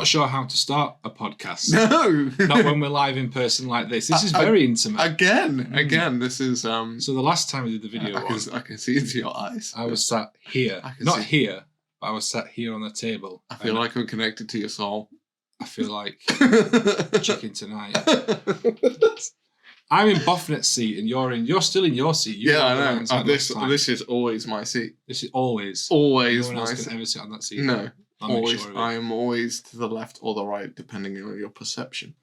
sure how to start a podcast. No. Not when we're live in person like this. This is very intimate. Again, this is... So the last time we did the video I can see into your eyes. I was sat here. Not here, but I was sat here on the table. I feel like I'm connected to your soul. I feel like chicken tonight. I'm in Bofnet's seat and you're still in your seat. I know. This is always my seat. This is always no one my else seat. can ever sit on that seat. No. Always. Sure I am always to the left or the right, depending on your perception.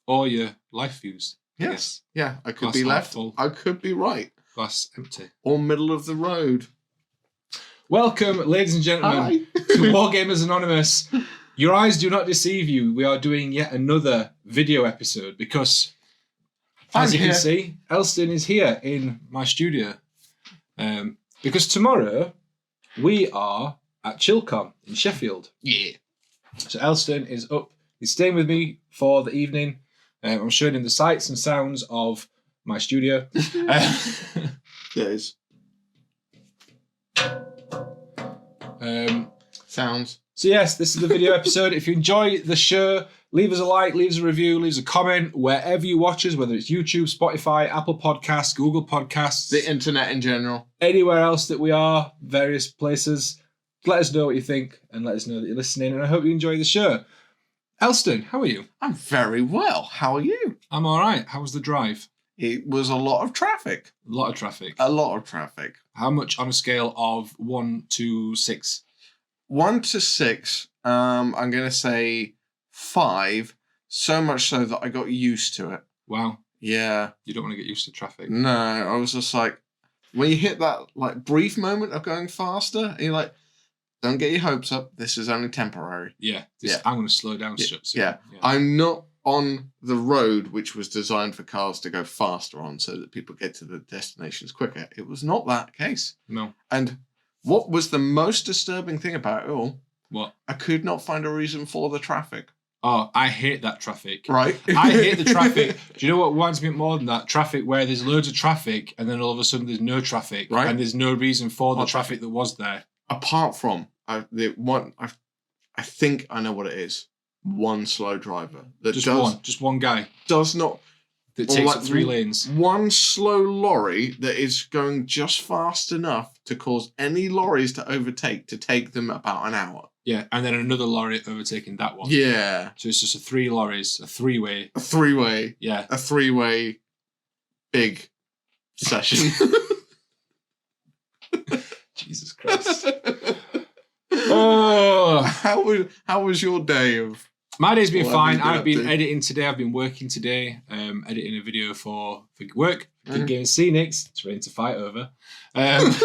Or your life views. Yes. Yeah. I could Glass be half left. full. I could be right. Glass empty. Or middle of the road. Welcome, ladies and gentlemen, to Wargamers Anonymous. Your eyes do not deceive you. We are doing yet another video episode because, as you can see, Elston is here in my studio. Because tomorrow we are at ChillCon in Sheffield. Yeah. So Elston is up. He's staying with me for the evening. I'm showing him the sights and sounds of my studio. Yes. Sounds. So yes, this is the video episode. If you enjoy the show, leave us a like, leave us a review, leave us a comment, wherever you watch us, whether it's YouTube, Spotify, Apple Podcasts, Google Podcasts. The internet in general. Anywhere else that we are, various places. Let us know what you think and let us know that you're listening, and I hope you enjoy the show. Elston, how are you? I'm very well. How are you? I'm all right. How was the drive? It was a lot of traffic. A lot of traffic. A lot of traffic. How much on a scale of 1 to 6? 1 to 6, I'm going to say 5, so much so that I got used to it. Wow. Yeah. You don't want to get used to traffic. No, I was just like, when you hit that like brief moment of going faster, and you're like, don't get your hopes up, this is only temporary. Yeah. I'm going to slow down. Yeah. I'm not on the road which was designed for cars to go faster on so that people get to the destinations quicker. It was not that case. No. And what was the most disturbing thing about it all? What? I could not find a reason for the traffic. Oh, I hate that traffic. Right. I hate the traffic. Do you know what winds me up more than that? Traffic where there's loads of traffic and then all of a sudden there's no traffic. Right. And there's no reason for the traffic that was there. Apart from, I think I know what it is. One slow driver. Just one guy. Does not... That takes up 3 lanes. One slow lorry that is going just fast enough to cause any lorries to overtake to take them about an hour. Yeah, and then another lorry overtaking that one. Yeah. So it's just 3 lorries, a 3-way. A 3-way. Yeah. A 3-way big session. Jesus Christ. Oh. How was your day of... My day's been fine. I've been editing today. I've been working today, editing a video for work. Getting Scenics. It's ready to fight over. Really?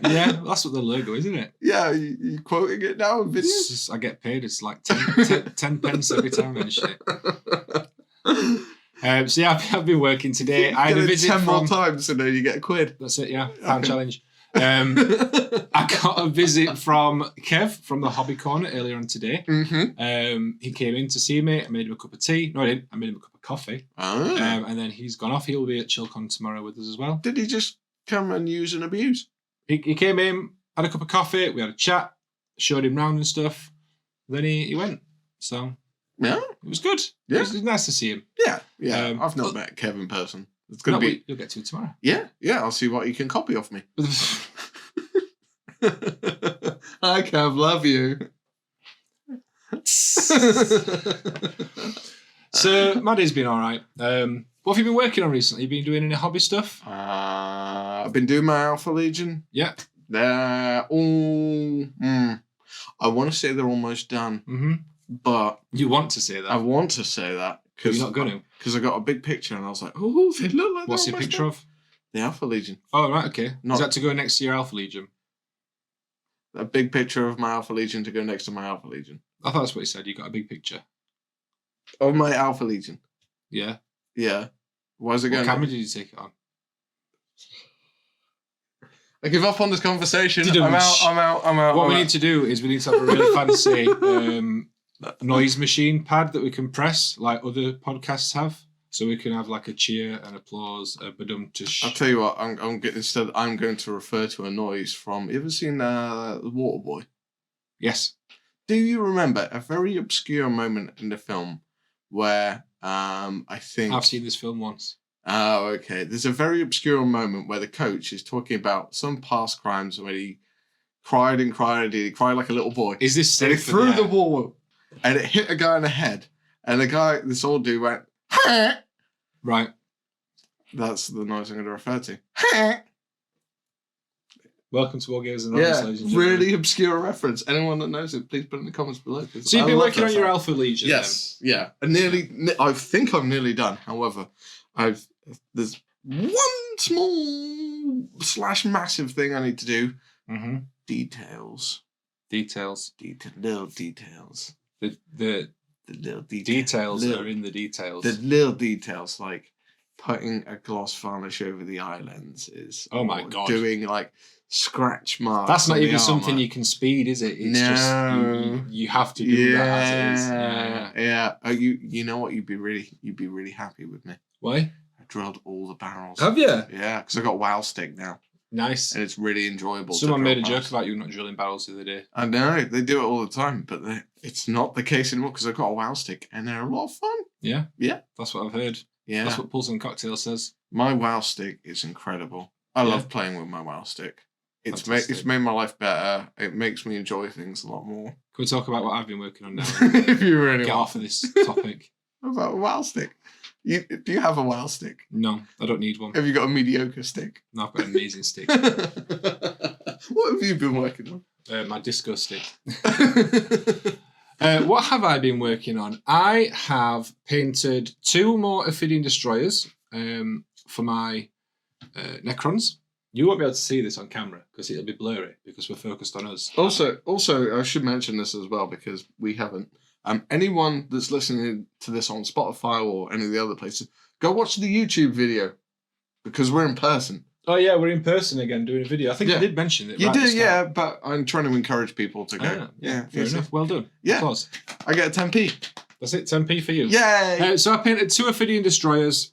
Yeah, that's what the logo is, isn't it? Yeah, you quoting it now in videos? I get paid. It's like 10 pence every time and shit. So yeah, I've been working today. I had a visit 10 more times and then you get a quid. That's it, yeah. Pound challenge. I got a visit from Kev from the Hobby Corner earlier on today. Mm-hmm. He came in to see me. I made him a cup of tea. No, I didn't. I made him a cup of coffee. Oh. And then he's gone off. He'll be at ChillCon tomorrow with us as well. Did he just come and use and abuse? He came in, had a cup of coffee. We had a chat, showed him round and stuff. Then he went. So yeah, it was good. Yeah. It was nice to see him. Yeah. I've not met Kev in person. It's gonna be. You'll get to it tomorrow. Yeah. I'll see what you can copy off me. Hi, Kev. Love you. So my day's been all right. What have you been working on recently? You been doing any hobby stuff? I've been doing my Alpha Legion. Yeah. They're all... I want to say they're almost done. Mm-hmm. But... You want to say that? I want to say that. You're not going to? Because I got a big picture and I was like, oh, they look like... What's your picture of? The Alpha Legion. Oh, right, okay. Is that to go next to your Alpha Legion? A big picture of my Alpha Legion to go next to my Alpha Legion. I thought that's what you said. You got a big picture. Of my Alpha Legion. Yeah. Yeah. Why is it going? What camera did you take it on? I give up on this conversation. I'm out. What we need to do is we need to have a really fancy noise machine pad that we can press like other podcasts have. So we can have like a cheer and applause, a badum-tush. I'll tell you what, I'm going to refer to a noise from... You ever seen The Waterboy? Yes. Do you remember a very obscure moment in the film where I think I've seen this film once. Oh, okay. There's a very obscure moment where the coach is talking about some past crimes where he cried and cried and he cried like a little boy. Is this and he safe? threw the ball and it hit a guy in the head. And this old dude went, "Ha!" Right. That's the noise I'm going to refer to. Ha! Welcome to Wargamers and Anonymous, ladies and gentlemen. Really obscure reference. Anyone that knows it, please put it in the comments below. So you've been working on your Alpha Legion. Yes, yeah. I think I'm nearly done. However, there's one small / massive thing I need to do. Mm-hmm. Details. Little details. The little details are in the details. The little details, like putting a gloss varnish over the eye lenses. Oh my God. Doing like scratch marks. That's not on even the something armor. you can speed, is it? It's No. just you have to do that as it is. Yeah. Oh, you know what? You'd be really happy with me. Why? I drilled all the barrels. Have you? Yeah, because I got wow stick now. Nice. And it's really enjoyable. Someone made a barrels. joke about you not drilling barrels the other day. I know, they do it all the time, but it's not the case anymore because I've got a wow stick and they're a lot of fun. Yeah? Yeah. That's what I've heard. Yeah. That's what Pulse and Cocktail says. My wow stick is incredible. I love playing with my wow stick. It's made my life better. It makes me enjoy things a lot more. Can we talk about what I've been working on now? If you really Get want. off of this topic. About a wow stick. Do you have a wow stick? No, I don't need one. Have you got a mediocre stick? No, I've got an amazing stick. What have you been working on? My disco stick. What have I been working on? I have painted 2 more Ophidian Destroyers for my Necrons. You won't be able to see this on camera because it'll be blurry because we're focused on us. Also, I should mention this as well because we haven't. Anyone that's listening to this on Spotify or any of the other places, go watch the YouTube video because we're in person. Oh yeah, we're in person again doing a video. I think I did mention it. You right at the did, start. yeah, but I'm trying to encourage people to go. Fair enough. Well done. Yeah. Applause. I get a 10p. That's it, 10p for you. Yay! So I painted 2 Ophidian Destroyers.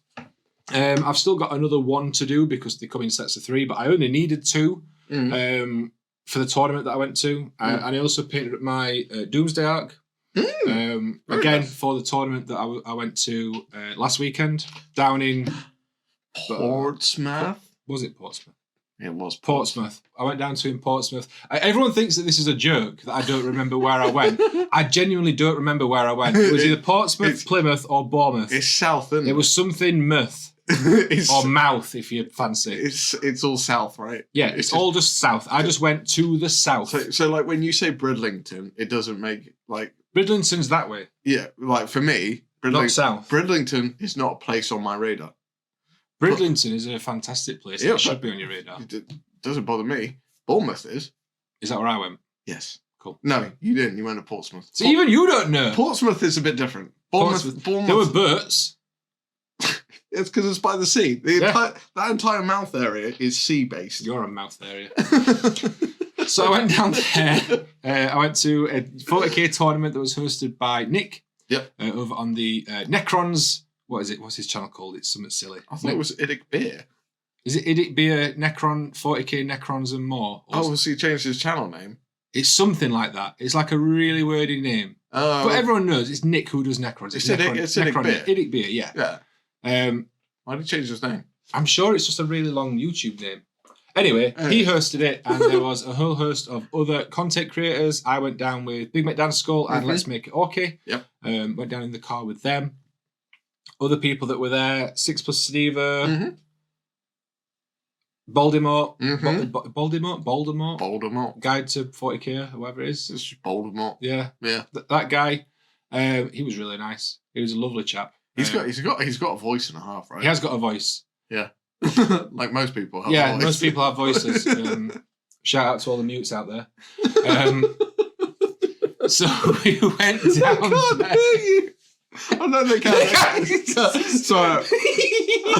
I've still got another 1 to do because they come in sets of 3, but I only needed 2 for the tournament that I went to. And I also painted my Doomsday Arc. Again, nice. for the tournament that I went to last weekend down in Portsmouth. Was it Portsmouth? It was Portsmouth. I went down to in Portsmouth. Everyone thinks that this is a joke that I don't remember where I went. I genuinely don't remember where I went. It was either Portsmouth, Plymouth, or Bournemouth. It's south, isn't it? It was something Mouth. Or Mouth, if you fancy. It's all south, right? Yeah, it's all just south. I just went to the south. So like when you say Bridlington, it doesn't make like Bridlington's that way. Yeah, like for me, Not south. Bridlington is not a place on my radar. Bridlington is a fantastic place. Yeah, It should be on your radar. It doesn't bother me. Bournemouth is. Is that where I went? Yes. Cool. No, you didn't. You went to Portsmouth. So even you don't know. Portsmouth is a bit different. Bournemouth. There were boats. It's because it's by the sea. That entire mouth area is sea-based. You're a mouth area. So I went down there. I went to a 40k tournament that was hosted by Nick. Yep. Over on the Necrons. What is it? What's his channel called? It's something silly. I thought it was Idic Beer. Is it Idic Beer, Necron, 40k Necrons and more? So he changed his channel name. It's something like that. It's like a really wordy name. But everyone knows it's Nick who does Necrons. It's Idic Beer. Idic Beer, yeah. Yeah. Why did he change his name? I'm sure it's just a really long YouTube name. Anyway, he hosted it, and there was a whole host of other content creators. I went down with Big Mac Dance Skull and Let's Make It Okay. Yep. Went down in the car with them. Other people that were there, 6 Plus Steva, Voldemort, Voldemort. Guide to 40k, or whatever it is. It's just Voldemort. Yeah. Yeah. That guy, he was really nice. He was a lovely chap. He's got a voice and a half, right? He has got a voice. Yeah. Like most people have Yeah, a voice. most people have voices. Shout out to all the mutes out there. So we went down. I can't hear you. Oh no, they can't. Sorry. I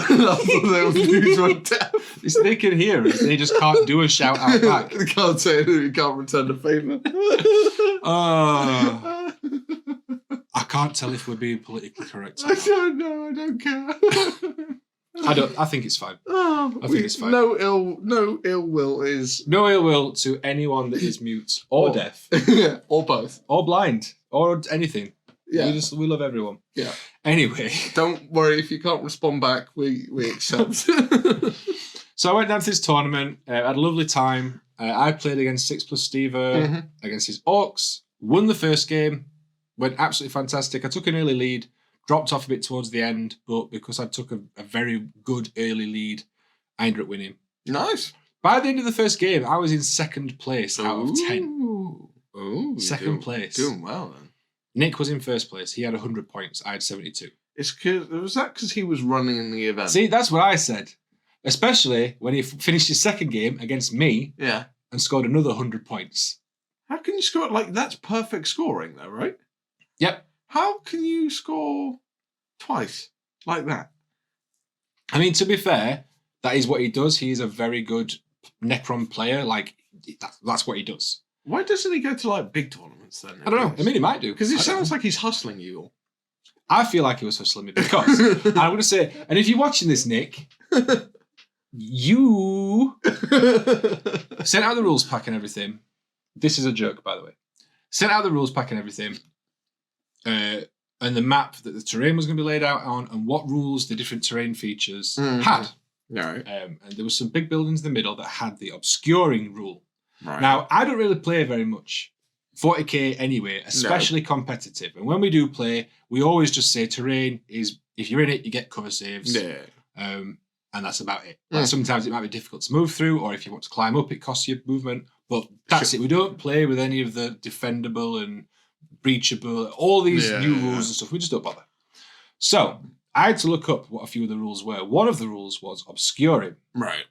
thought they were mute or deaf. They can hear us. They just can't do a shout out back. They can't say it. You can't return the favour. I can't tell if we're being politically correct. I don't know. I don't care. I think it's fine. I think it's fine. No ill will is no ill will to anyone that is mute or deaf, or both, or blind, or anything. Yeah, we love everyone. Yeah. Anyway, don't worry if you can't respond back. We accept. So I went down to this tournament. Had a lovely time. I played against 6+ Steve against his Orcs. Won the first game. Went absolutely fantastic. I took an early lead. Dropped off a bit towards the end, but because I took a very good early lead, I ended up winning. Nice. By the end of the first game, I was in second place out of 10. Ooh, second place. Doing well then. Nick was in first place. He had 100 points. I had 72. Was that because he was running in the event? See, that's what I said. Especially when he finished his second game against me and scored another 100 points. How can you score? Like, that's perfect scoring though, right? Yep. How can you score twice like that? I mean, to be fair, that is what he does. He is a very good Necron player. Like, that's what he does. Why doesn't he go to, like, big tournaments then? I don't know. I mean, he might do. Because it sounds like he's hustling you all. I feel like he was hustling me because, I'm going to say, and if you're watching this, Nick, you sent out the rules pack and everything. This is a joke, by the way. Sent out the rules pack and everything. And the map that the terrain was going to be laid out on and what rules the different terrain features had. Right. And there were some big buildings in the middle that had the obscuring rule. Right. Now, I don't really play very much 40k anyway, especially competitive. And when we do play, we always just say terrain is, if you're in it, you get cover saves. Yeah. And that's about it. Like sometimes it might be difficult to move through, or if you want to climb up, it costs you movement. But that's it. We don't play with any of the defendable and breachable, all these new rules and stuff. We just don't bother. So I had to look up what a few of the rules were. One of the rules was obscuring. Right.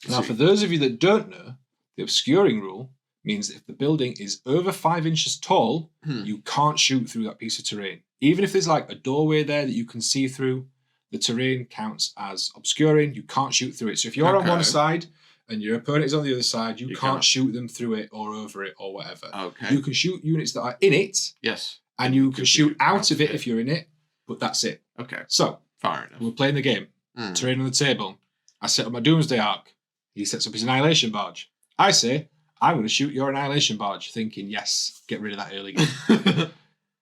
Now, for those of you that don't know, the obscuring rule means that if the building is over 5 inches tall, you can't shoot through that piece of terrain. Even if there's like a doorway there that you can see through, the terrain counts as obscuring. You can't shoot through it. So if you're on one side and your opponent is on the other side, you can't shoot them through it or over it or whatever. Okay. You can shoot units that are in it. Yes. And you can shoot out of it if you're in it, but that's it. Okay. So, fair enough. We're playing the game. Terrain on the table. I set up my Doomsday Arc. He sets up his Annihilation Barge. I say, I'm going to shoot your Annihilation Barge, thinking, yes, get rid of that early game.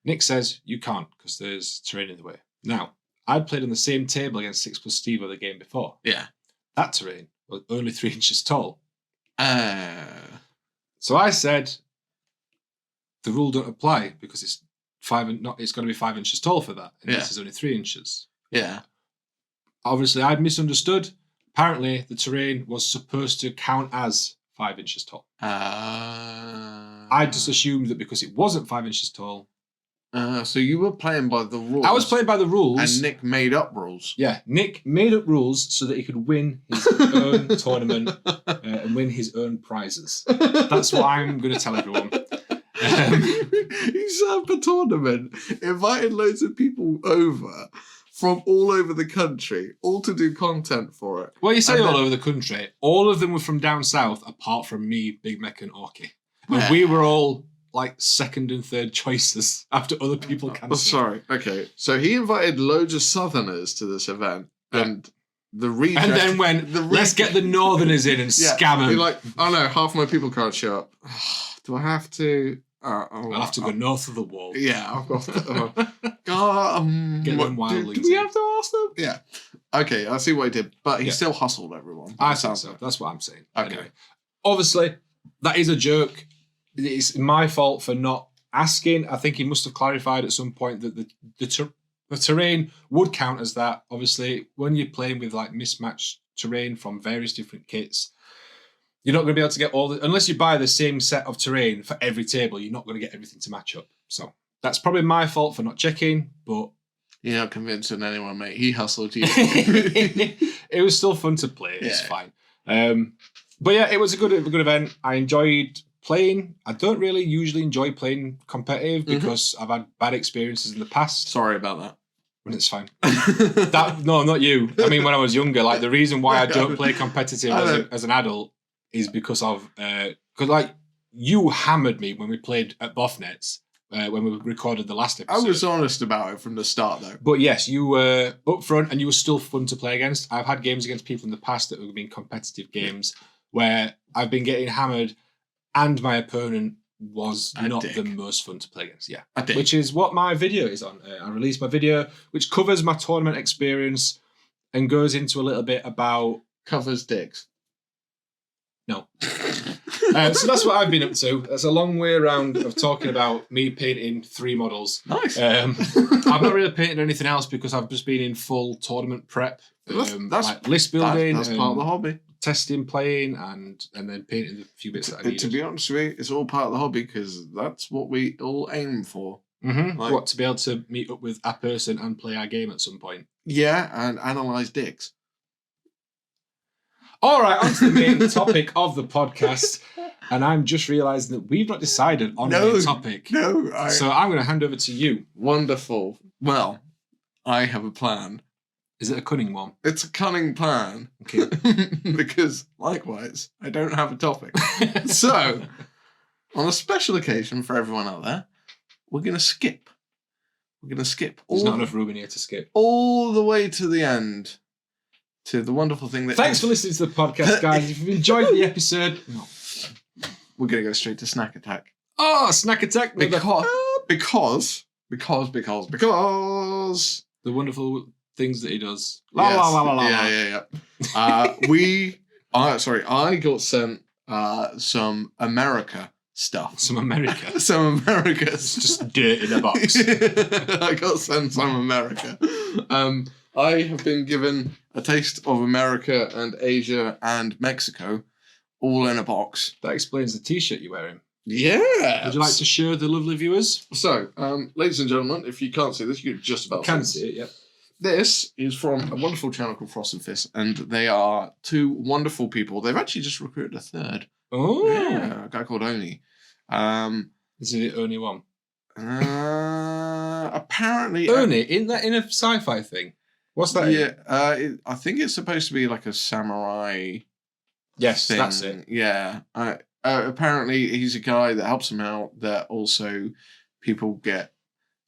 Nick says, you can't, because there's terrain in the way. Now, I'd played on the same table against 6+ Steve the game before. Yeah. That terrain was only 3 inches tall. So I said, the rule don't apply because it's it's going to be 5 inches tall for that. And this is only 3 inches. Yeah. Obviously, I'd misunderstood. Apparently, the terrain was supposed to count as 5 inches tall. I just assumed that because it wasn't 5 inches tall. So you were playing by the rules. I was playing by the rules. And Nick made up rules. Yeah, Nick made up rules so that he could win his own tournament and win his own prizes. That's what I'm going to tell everyone. He set up a tournament, invited loads of people over from all over the country, all to do content for it. Well, you say all over the country. All of them were from down south, apart from me, Big Mech and Orky. And we were all like second and third choices after other people cancelled. Oh, sorry. Okay. So he invited loads of southerners to this event. And the reject... And then let's get the northerners in and scam them. You're like, oh no, half my people can't show up. Do I have to... I'll have to go north of the wall. Yeah, I've got to... Get them wildlings. Do we have to ask them? Yeah. Okay, I see what he did. But he still hustled everyone. I think so. That's what I'm saying. Okay. Anyway, obviously, that is a joke. It's my fault for not asking. I think he must have clarified at some point that the terrain would count as that. Obviously, when you're playing with like mismatched terrain from various different kits, you're not going to be able to get unless you buy the same set of terrain for every table, you're not going to get everything to match up. So that's probably my fault for not checking, but... You're not convincing anyone, mate. He hustled you. It was still fun to play. It's fine. But yeah, it was a good event. I enjoyed playing. I don't really usually enjoy playing competitive because I've had bad experiences in the past. Sorry about that. But it's fine. No, not you. I mean, when I was younger, like the reason why I don't play competitive as an adult is because of like you hammered me when we played at Bothnets when we recorded the last I episode. was honest about it from the start, though. But yes, you were up front and you were still fun to play against. I've had games against people in the past that have been competitive games where I've been getting hammered and my opponent was not the most fun to play against. Yeah, which is what my video is on. I released my video, which covers my tournament experience and goes into a little bit about... Covers dicks. No. So that's what I've been up to. That's a long way around of talking about me painting 3 models. Nice. I've not really painted anything else because I've just been in full tournament prep. That's like list building. That's part of the hobby. Testing, playing, and then painting the few bits that I needed. To be honest with you, it's all part of the hobby because that's what we all aim for. Mm-hmm. What, to be able to meet up with a person and play our game at some point? Yeah, and analyse dicks. All right, on to the main topic of the podcast. And I'm just realising that we've not decided on a topic. No. So I'm going to hand over to you. Wonderful. Well, I have a plan. Is it a cunning one? It's a cunning plan. Okay. Because, likewise, I don't have a topic. So, on a special occasion for everyone out there, we're going to skip. We're going to skip. There's not enough room in here to skip. All the way to the end. To the wonderful thing that... Thanks for listening to the podcast, guys. If you've enjoyed the episode... We're going to go straight to Snack Attack. Oh, Snack Attack. Because... The wonderful things that he does. Yeah. I got sent some America stuff. Some America? Some America. Just dirt in a box. I got sent some America. I have been given a taste of America and Asia and Mexico all in a box. That explains the t-shirt you're wearing. Yeah. Would you like to show the lovely viewers? So, ladies and gentlemen, if you can't see this, you can just about see it, yeah. This is from a wonderful channel called Frost and Fist, and they are 2 wonderful people. They've actually just recruited a 3rd. Oh. Yeah, a guy called Oni. Is it the only one? Apparently... Oni? Isn't that in a sci-fi thing? What's that? Yeah, I think it's supposed to be like a samurai... Yes, thing. That's it. Yeah. Apparently, he's a guy that helps him out. That also people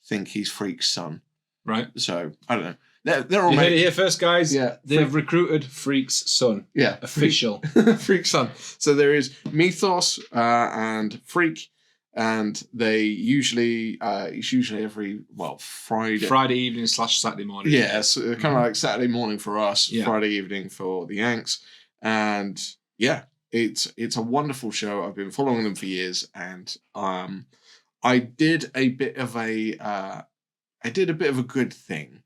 think he's Freak's son. Right. So I don't know. They're all. You heard it here first, guys. Yeah. They've recruited Freak's son. Yeah. Official. Freak's son. So there is Mythos and Freak, and they usually it's usually every Friday evening / Saturday morning. Yeah. So kind of like Saturday morning for us. Yeah. Friday evening for the Yanks. And yeah, it's a wonderful show. I've been following them for years, and I did a bit of a good thing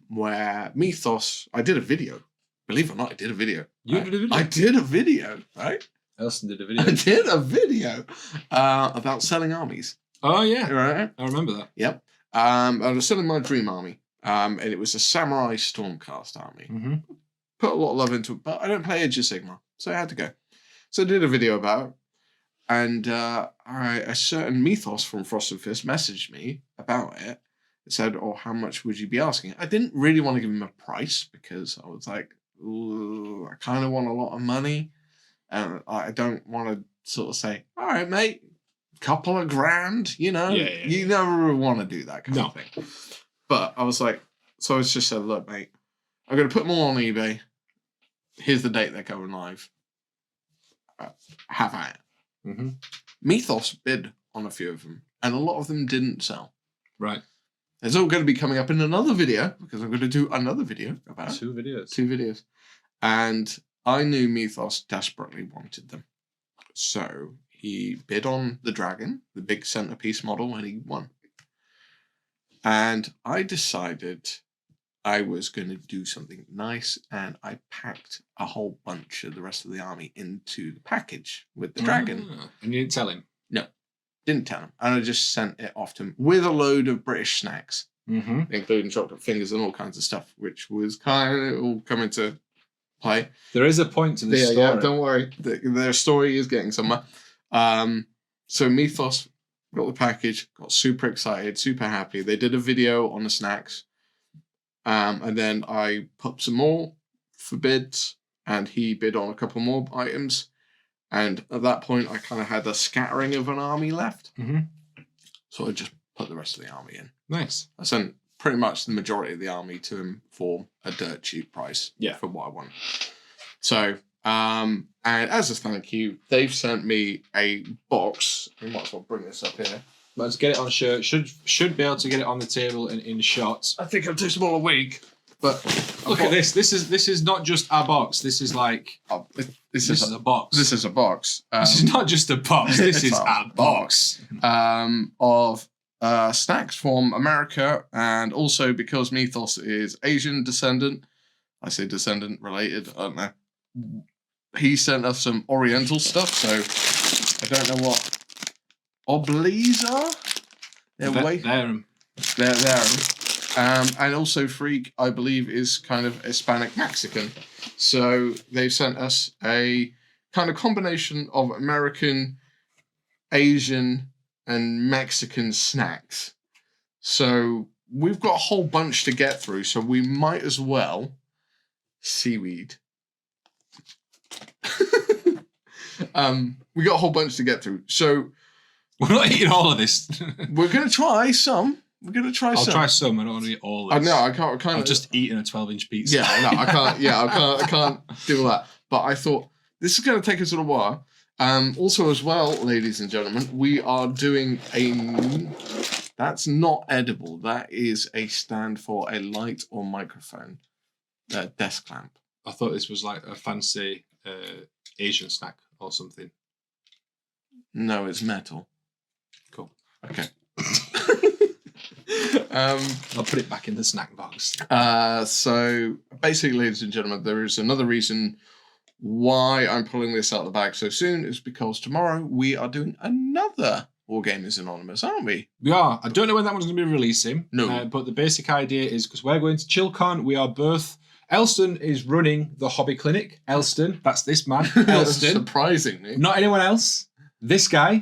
where Mythos. I did a video. Believe it or not, I did a video. You did a video. I did a video, right? Elston did a video. I did a video about selling armies. Oh yeah, right. I remember that. Yep. I was selling my dream army, and it was a Samurai Stormcast army. Mm-hmm. Put a lot of love into it, but I don't play Age of Sigmar, so I had to go. So I did a video about it, and a certain Mythos from Frost and Fist messaged me about it. It said, "Oh, how much would you be asking?" I didn't really want to give him a price because I was like, "Ooh, I kind of want a lot of money, and I don't want to sort of say, all right, mate, couple of grand, you know." Yeah. You never want to do that kind of thing. But I was like, so I just said, "Look, mate, I'm going to put more on eBay. Here's the date they're going live. Have at it." Mm-hmm. Mythos bid on a few of them, and a lot of them didn't sell. Right. It's all going to be coming up in another video, because I'm going to do another video about it. 2 videos. 2 videos. And I knew Mythos desperately wanted them. So he bid on the dragon, the big centerpiece model, and he won. And I decided I was going to do something nice, and I packed a whole bunch of the rest of the army into the package with the dragon. And you didn't tell him? No, didn't tell him. And I just sent it off to him with a load of British snacks, including chocolate fingers and all kinds of stuff, which was kind of all coming to play. There is a point to this story. Yeah, don't worry. Their story is getting somewhere. So Mythos got the package, got super excited, super happy. They did a video on the snacks. And then I put some more for bids, and he bid on a couple more items. And at that point, I kind of had a scattering of an army left. So I just put the rest of the army in. Nice. I sent pretty much the majority of the army to him for a dirt cheap price. Yeah. For what I want. So, and as a thank you, they've sent me a box. We might as well bring this up here. Let's get it on shirt. Should be able to get it on the table and in shots. I think it'll take them all a week. But look at this. This is not just a box. This is like this is a box. This is a box. This is not just a box. This is a box. Of snacks from America, and also because Mythos is Asian descendant. I say descendant related. I don't know. He sent us some Oriental stuff, so I don't know what oblies are. They're and also Freak, I believe, is kind of Hispanic Mexican. So they've sent us a kind of combination of American, Asian, and Mexican snacks. So we've got a whole bunch to get through, so we might as well seaweed. We got a whole bunch to get through. So we're not eating all of this. We're gonna try some. I'll try some. I don't want to eat all of this. No, I can't. I've just eaten a 12-inch pizza. Yeah, no, I can't. Yeah, I can't do that. But I thought this is going to take us a little while. Also, as well, ladies and gentlemen, we are doing a. That's not edible. That is a stand for a light or microphone, desk lamp. I thought this was like a fancy Asian snack or something. No, it's metal. Cool. Okay. I'll put it back in the snack box. So basically, ladies and gentlemen, there is another reason why I'm pulling this out of the bag so soon is because tomorrow we are doing another Wargamers Anonymous, aren't we? We are. I don't know when that one's going to be releasing. No. But the basic idea is because we're going to ChillCon, we are both. Elston is running the hobby clinic. Elston, that's this man. Elston. Surprisingly. Not anyone else. This guy,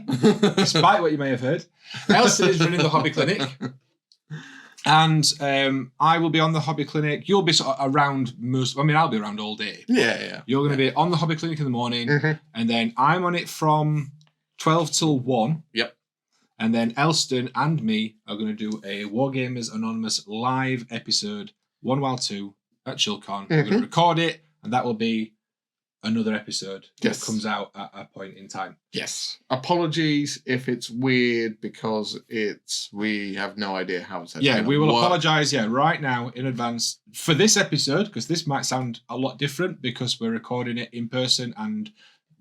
despite what you may have heard. Elston is running the hobby clinic. And I will be on the hobby clinic. You'll be sort of around I'll be around all day. Yeah. You're going to be on the hobby clinic in the morning. Mm-hmm. And then I'm on it from 12 till 1. Yep. And then Elston and me are going to do a Wargamers Anonymous live episode, 1 while 2 at ChillCon. Mm-hmm. We're going to record it, and that will be another episode that comes out at a point in time. Yes. Apologies if it's weird because we have no idea how it's Yeah, we will apologise, right now in advance for this episode, because this might sound a lot different because we're recording it in person and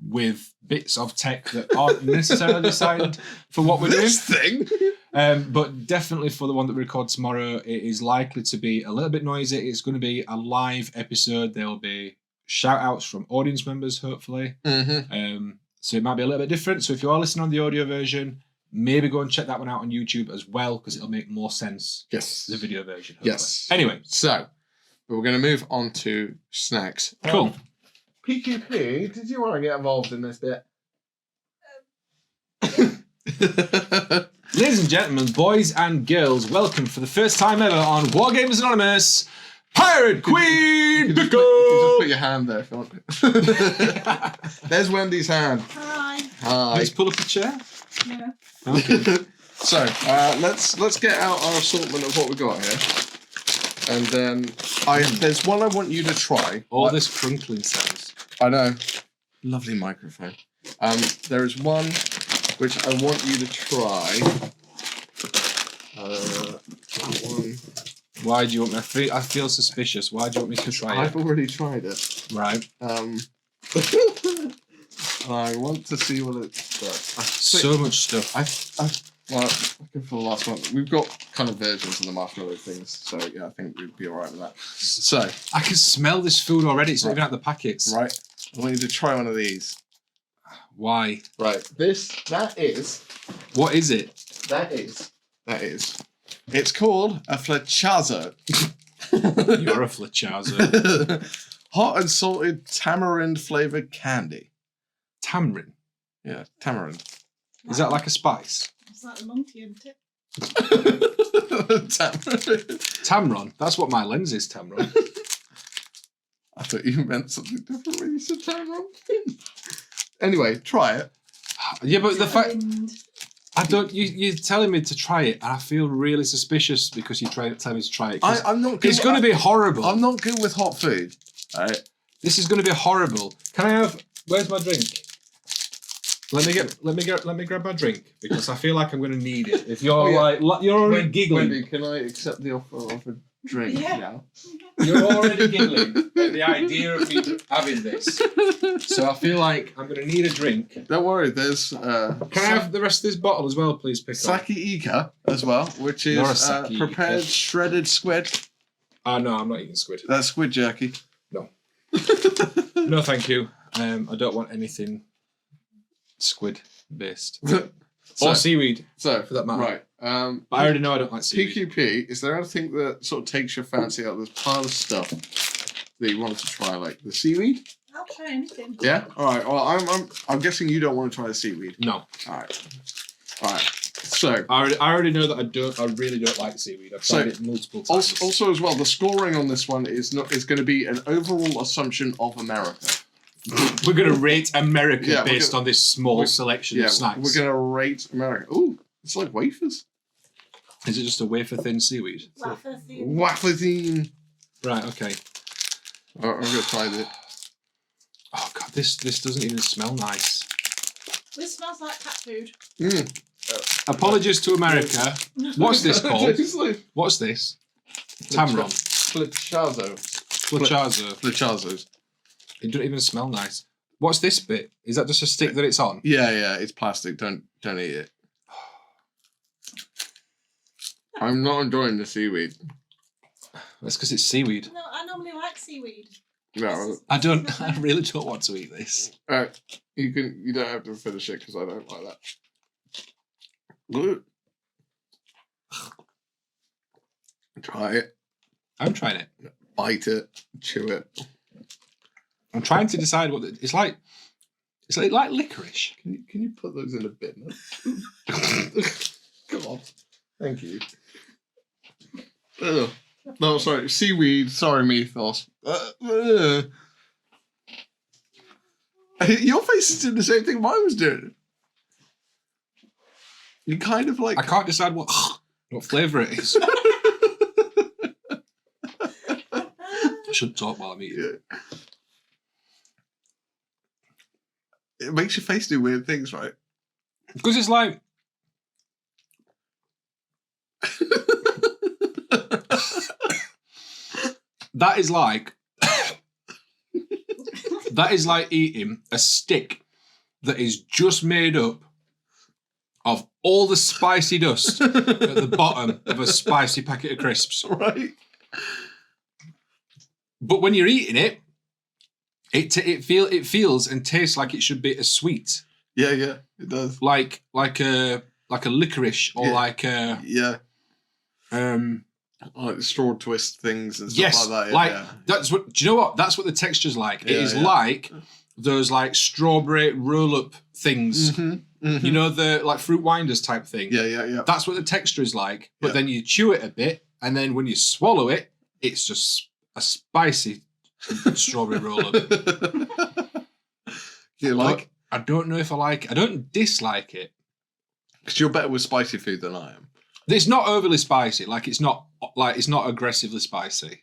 with bits of tech that aren't necessarily designed for what we're doing. This thing. But definitely for the one that we record tomorrow, it is likely to be a little bit noisy. It's going to be a live episode. There will be shout outs from audience members, hopefully. Mm-hmm. So it might be a little bit different. So if you are listening on the audio version, maybe go and check that one out on YouTube as well, because it'll make more sense. Yes. The video version. Hopefully. Yes. Anyway. So we're going to move on to snacks. Cool. PQP, did you want to get involved in this bit? Ladies and gentlemen, boys and girls, welcome for the first time ever on Wargamers Anonymous, Pirate Queen! You can just put your hand there if you want. There's Wendy's hand. Hi. Let's pull up a chair. Yeah. Okay. So, let's get out our assortment of what we got here. And then there's one I want you to try. All this crinkling sounds. I know. Lovely microphone. There is one which I want you to try. One. Why do you want me? I feel suspicious. Why do you want me to try I've it? already tried it. Right. I want to see what it does. So much stuff. Looking for the last one. We've got kind of versions of the marshmallow things, so yeah, I think we'd be alright with that. So I can smell this food already. It's not even out the packets. Right. I want you to try one of these. Why? Right. That is. What is it? That is. It's called a flechazo. You're a flechazo. Hot and salted tamarind flavored candy. Tamarind? Yeah, tamarind. Is that like a spice? It's like a monkey, isn't it? Tamarind. Tamron? That's what my lens is, Tamron. I thought you meant something different when you said tamarind. Anyway, try it. Yeah, but the fact... I don't. You're telling me to try it, and I feel really suspicious because you're telling me to try it. I'm not. Good, it's going to be horrible. I'm not good with hot food. All right. This is going to be horrible. Can I have? Where's my drink? Let me grab my drink because I feel like I'm going to need it. If you're you're already giggling. Wendy, can I accept the offer of a drink now? You're already giggling at the idea of me having this. So I feel like I'm going to need a drink. Don't worry, there's... Can I have the rest of this bottle as well, please, pick up? Sake Ika as well, which is prepared shredded squid. No, I'm not eating squid. That's squid jerky. No. No, thank you. I don't want anything squid-based. Or seaweed, for that matter. Right. But I already know I don't like seaweed. PQP, is there anything that sort of takes your fancy out of this pile of stuff that you wanted to try, like the seaweed? I'll try anything. Yeah. All right. Well, I'm guessing you don't want to try the seaweed. No. All right. All right. So I already know that I really don't like seaweed. I've tried it multiple times. Also, as well, the scoring on this one is going to be an overall assumption of America. We're going to rate America based on this small selection of snacks. We're going to rate America. Ooh, it's like wafers. Is it just a wafer thin seaweed? Wafer thin. Right. Okay. I'm going to try this. Oh god, this doesn't even smell nice. This smells like cat food. Apologies to America. What's this called? What's this? Tamron. Flichazos. It doesn't even smell nice. What's this bit? Is that just a stick that it's on? Yeah, it's plastic. Don't eat it. I'm not enjoying the seaweed. That's because it's seaweed. No, I normally like seaweed. No, I really don't want to eat this. Alright, you don't have to finish it because I don't like that. Good. Try it. I'm trying it. Bite it. Chew it. I'm trying to decide what it's like. It's like licorice. Can you put those in a bin? Come on. Thank you. No, sorry. Seaweed. Sorry, Mythos. Your face is doing the same thing mine was doing. You kind of like... I can't decide what flavour it is. I shouldn't talk while I'm eating. Yeah. It makes your face do weird things, right? Because it's like... That is like eating a stick that is just made up of all the spicy dust at the bottom of a spicy packet of crisps. Right. But when you're eating it, it feels and tastes like it should be a sweet. Yeah, it does. Like a licorice or like a like straw twist things and stuff like that. That's what. Do you know what? That's what the texture's like. It is like those like strawberry roll up things. Mm-hmm, mm-hmm. You know, the like fruit winders type thing. Yeah. That's what the texture is like. But then you chew it a bit, and then when you swallow it, it's just a spicy strawberry roll up. I don't know if I like it. I don't dislike it. Because you're better with spicy food than I am. It's not overly spicy. It's not aggressively spicy.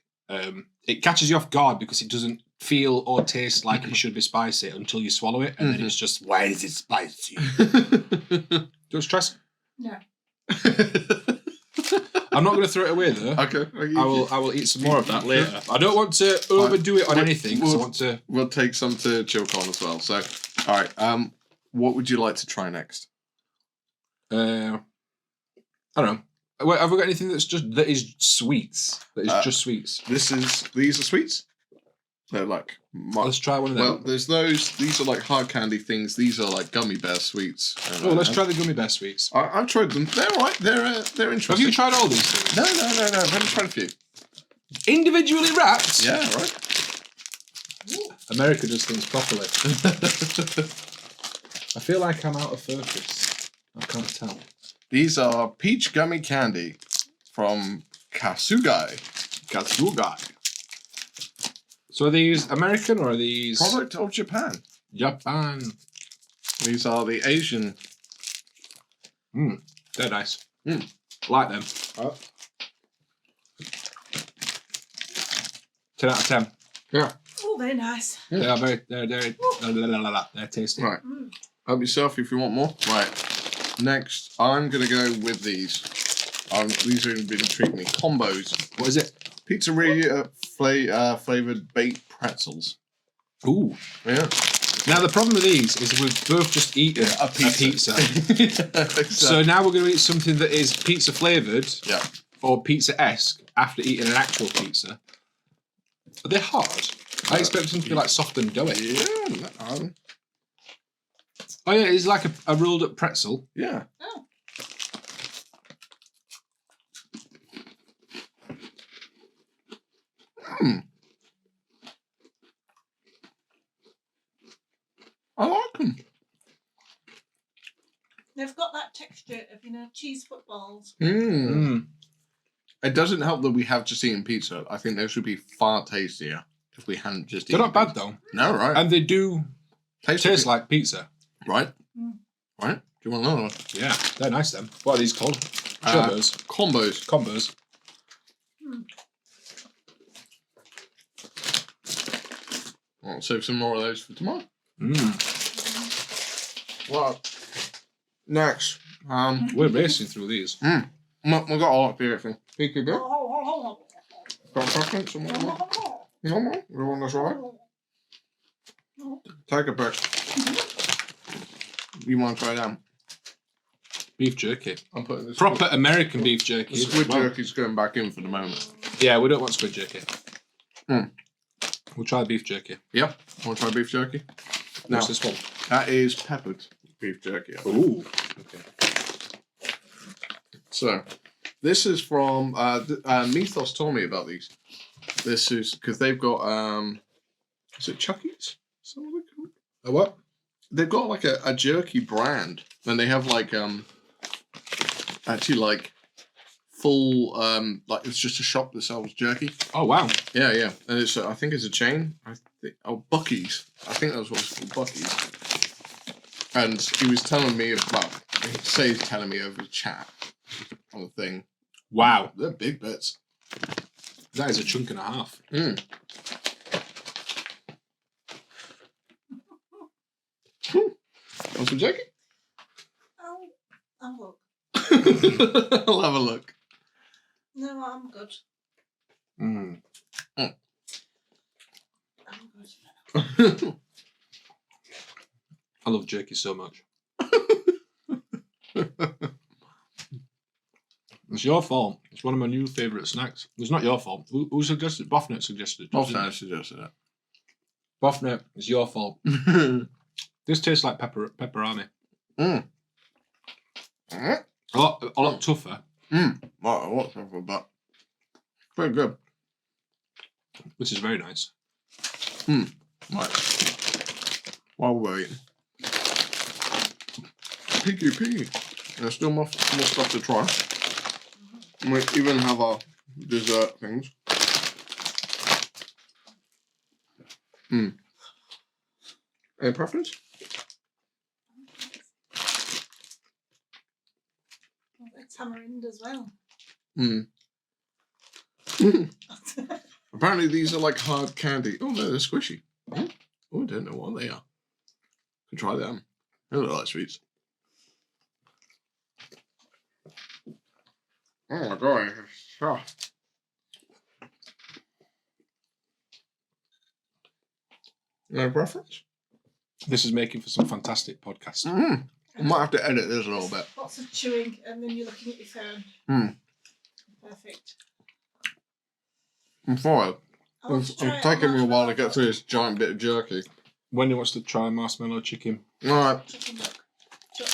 It catches you off guard because it doesn't feel or taste like it should be spicy until you swallow it, and then it's just, why is it spicy? Do you want to try some? No. I'm not going to throw it away though. Okay. I will eat some more of that later. I don't want to overdo it on anything because I want to. We'll take some to ChillCon as well. So, all right. What would you like to try next? I don't know. Wait, have we got anything that is sweets? That is just sweets. These are sweets. They're like. Let's try one of them. Well, there's those. These are like hard candy things. These are like gummy bear sweets. Let's try the gummy bear sweets. I've tried them. They're all right. They're interesting. Have you tried all these things? No. I've only tried a few. Individually wrapped. Yeah, right. America does things properly. I feel like I'm out of focus. I can't tell. These are peach gummy candy from Kasugai. So are these American or are these... Product of Japan. Japan. These are the Asian They're nice. Mm. Like them. 10 out of 10. Yeah. Oh, very nice. They are they're tasty. Right. Help yourself if you want more. Right. Next, I'm going to go with these. These have been treating me. Combos. What is it? Pizzeria flavored baked pretzels. Ooh. Yeah. Now the problem with these is we've both just eaten a pizza. Exactly. So now we're going to eat something that is pizza flavoured Yeah. or pizza-esque after eating an actual pizza. Are they hard? I expect them to be like soft and doughy. Yeah. Oh yeah, it's like a rolled up pretzel. Yeah. Oh. I like them. They've got that texture of, cheese footballs. It doesn't help that we have just eaten pizza. I think they should be far tastier if we hadn't just They're eaten not bad pizza. though. No, right. And they do taste like like pizza. right. Mm. Right. Do you want another one? Yeah, they're nice then. What are these called? Churbos. Combos. Combos. I'll save some more of those for tomorrow. Well, next. We're racing through these. We've got a lot of beautiful. Peeky bit. Oh, Got a preference? No more? You want this right? Take a pick. You want to try them? Beef jerky. I'm putting this Proper American beef jerky. The squid jerky's going back in for the moment. Yeah, we don't want squid jerky. Mm. We'll try beef jerky. Yep. Want to try beef jerky? Now, What's this one? that is peppered beef jerky. Ooh. Okay. So, this is from Mythos told me about these. This is because they've got is it Chucky's? Is that what they're called? A what? They've got like a jerky brand, and they have like actually like full like it's just a shop that sells jerky. Oh wow. Yeah, and it's I think it's a chain. Bucky's. I think that's what it's called, Bucky's. And he was telling me about. He's telling me over the chat on the thing. Wow. They're big bits. That is a chunk and a half. Want some jerky? I'll look. I'll have a look. No, I'm good. Mm. I'm good. I love jerky so much. It's your fault. It's one of my new favourite snacks. It's not your fault. Who suggested? Boffnet suggested. I suggested it. Boffnet, it's your fault. This tastes like pepperoni. A lot tougher. Well, whatever, but very good. Which is very nice. Right. While we're waiting. Piggy. There's still more stuff to try. We even have our dessert things. Any preference? Tamarind as well. Apparently these are like hard candy. Oh no, they're squishy. Oh, I don't know what they are. Can try them. They look like sweets. Oh my god. No preference? This is making for some fantastic podcasts. I might have to edit this a little bit. Lots of chewing, and then you're looking at your phone. Perfect. I'm sorry. I want It's to try it taking on me a while to marshmallow. get through this giant bit of jerky. Wendy wants to try marshmallow chicken. Alright. Chicken milk. So,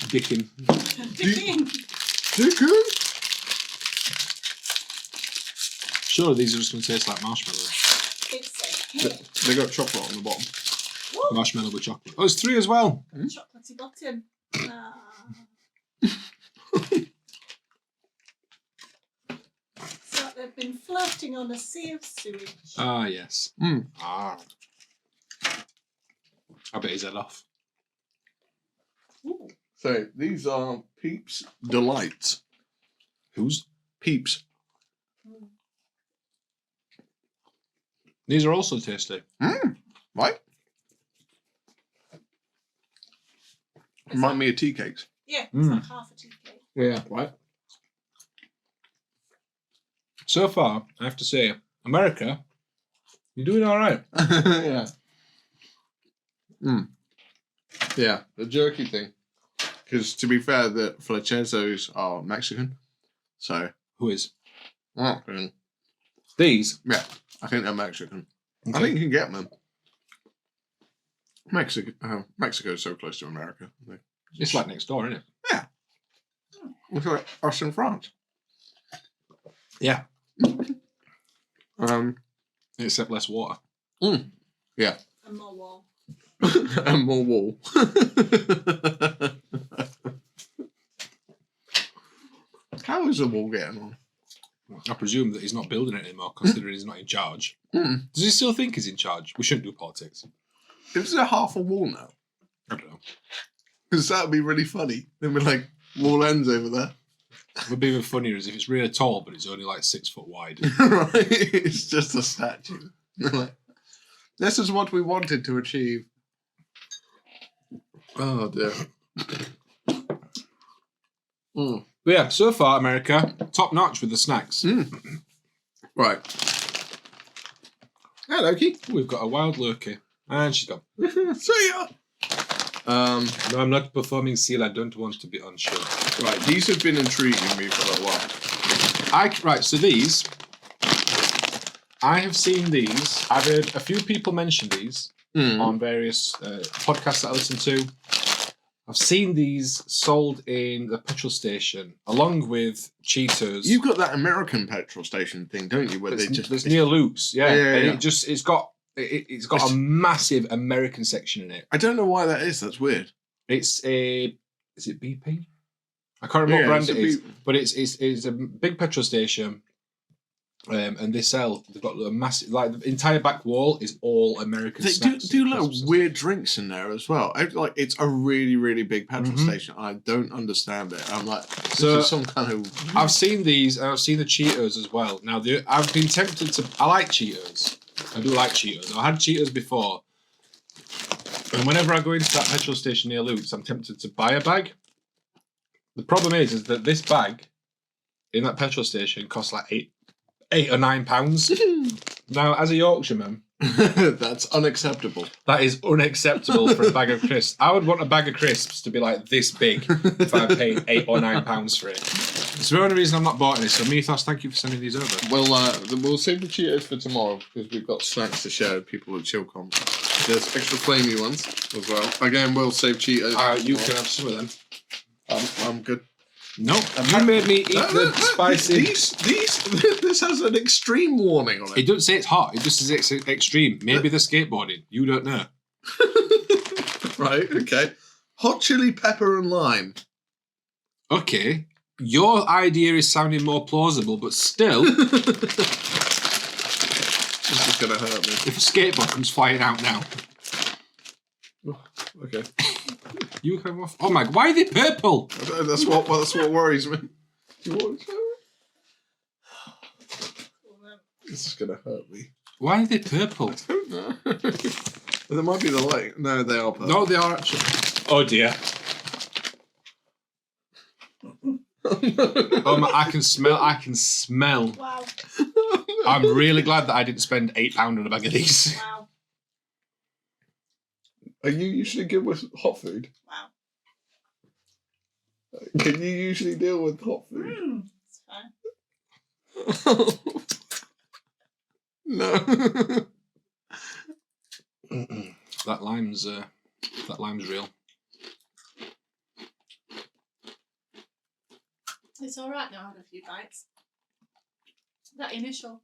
Dickin. Chicken. chicken? Surely these are just going to taste like marshmallow. It's a cake. They got chocolate on the bottom. Woo. Marshmallow with chocolate. Oh, it's 3 as well. Chocolatey bottom. So they've been floating on a sea of sewage. Ah, yes. Ah. I bet he's head off. Ooh. So these are Peeps Delights. Whose? Peeps. These are also tasty. Right? Remind me of tea cakes. Yeah, it's like half a tea cake. Yeah, right. So far, I have to say, America, you're doing all right. Yeah. Yeah, the jerky thing. Because to be fair, the flechezos are Mexican. So. Who is? Yeah, These? I think they're Mexican. Okay. I think you can get them. Mexico is so close to America. It's like next door, isn't it? Yeah. It's like us in France. Yeah. Um. Except less water. Yeah. And more wall. And more wall. How is the wall getting on? I presume that he's not building it anymore, considering he's not in charge. Does he still think he's in charge? We shouldn't do politics. Is there half a wall now? I don't know. Because that would be really funny. Then we're like, wall ends over there. It would be even funnier as if it's really tall, but it's only like 6 foot wide. Right? It's just a statue. Like, this is what we wanted to achieve. Oh, dear. But yeah, so far, America, top notch with the snacks. Right. Hey, Loki. We've got a wild Loki. And she's gone. See ya. No, I'm not performing seal. I don't want to be unsure. Right, these have been intriguing me for a little while. Right, so these, I have seen these. I've heard a few people mention these on various podcasts that I listen to. I've seen these sold in the petrol station along with Cheetos. You've got that American petrol station thing, don't you? Where It's near Luke's, yeah. And yeah. it's got a massive American section in it. I don't know why that is. That's weird. Is it BP? I can't remember what brand it is, but it's a big petrol station. And they've got a massive, like the entire back wall is all American. They do little weird drinks in there as well. It's a really, really big petrol station. I don't understand it. I'm like, so some kind of. I've seen these, and I've seen the Cheetos as well. Now, I've been tempted to. I like Cheetos. I do like Cheetos. I had Cheetos before, and whenever I go into that petrol station near Luke's, I'm tempted to buy a bag. The problem is that this bag in that petrol station costs like £8 or £9. Now, as a Yorkshireman, that's unacceptable. That is unacceptable for a bag of crisps. I would want a bag of crisps to be like this big if I paid £8 or £9 for it. It's the only reason I'm not bought this. So, Mythos, thank you for sending these over. Well, we'll save the Cheetos for tomorrow because we've got snacks to share with people at Chillcom. There's extra flamey ones as well. Again, we'll save Cheetos. You can have some of them. I'm good. No, you made me eat the spicy. This has an extreme warning on it. It doesn't say it's hot. It just says it's extreme. Maybe the skateboarding. You don't know. Right, okay. Hot chili, pepper and lime. Okay. Your idea is sounding more plausible, but still... This is going to hurt me. If a skateboard comes flying out now... Okay. You come off. Oh my! Why are they purple? That's what worries me. Do you want to show it? This is gonna hurt me. Why are they purple? I don't know. There might be the light. No, they are purple. No, they are actually. Oh dear. Oh my! I can smell. Wow. I'm really glad that I didn't spend £8 on a bag of these. Wow. Are you usually good with hot food? Wow. Can you usually deal with hot food? It's fine. No. That lime's real. It's all right now. I had a few bites. That initial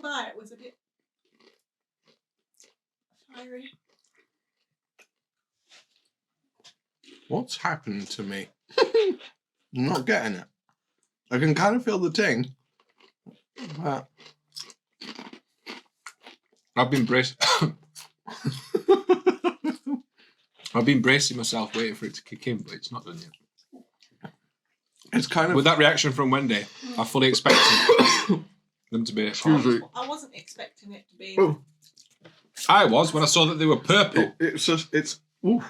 bite was a bit fiery. What's happened to me? I'm not getting it. I can kind of feel the ting. But... I've been braced. I've been bracing myself, waiting for it to kick in, but it's not done yet. It's kind of... With that reaction from Wendy, I fully expected them to be... I wasn't expecting it to be... I was, when I saw that they were purple. It's just... It's... Ooh.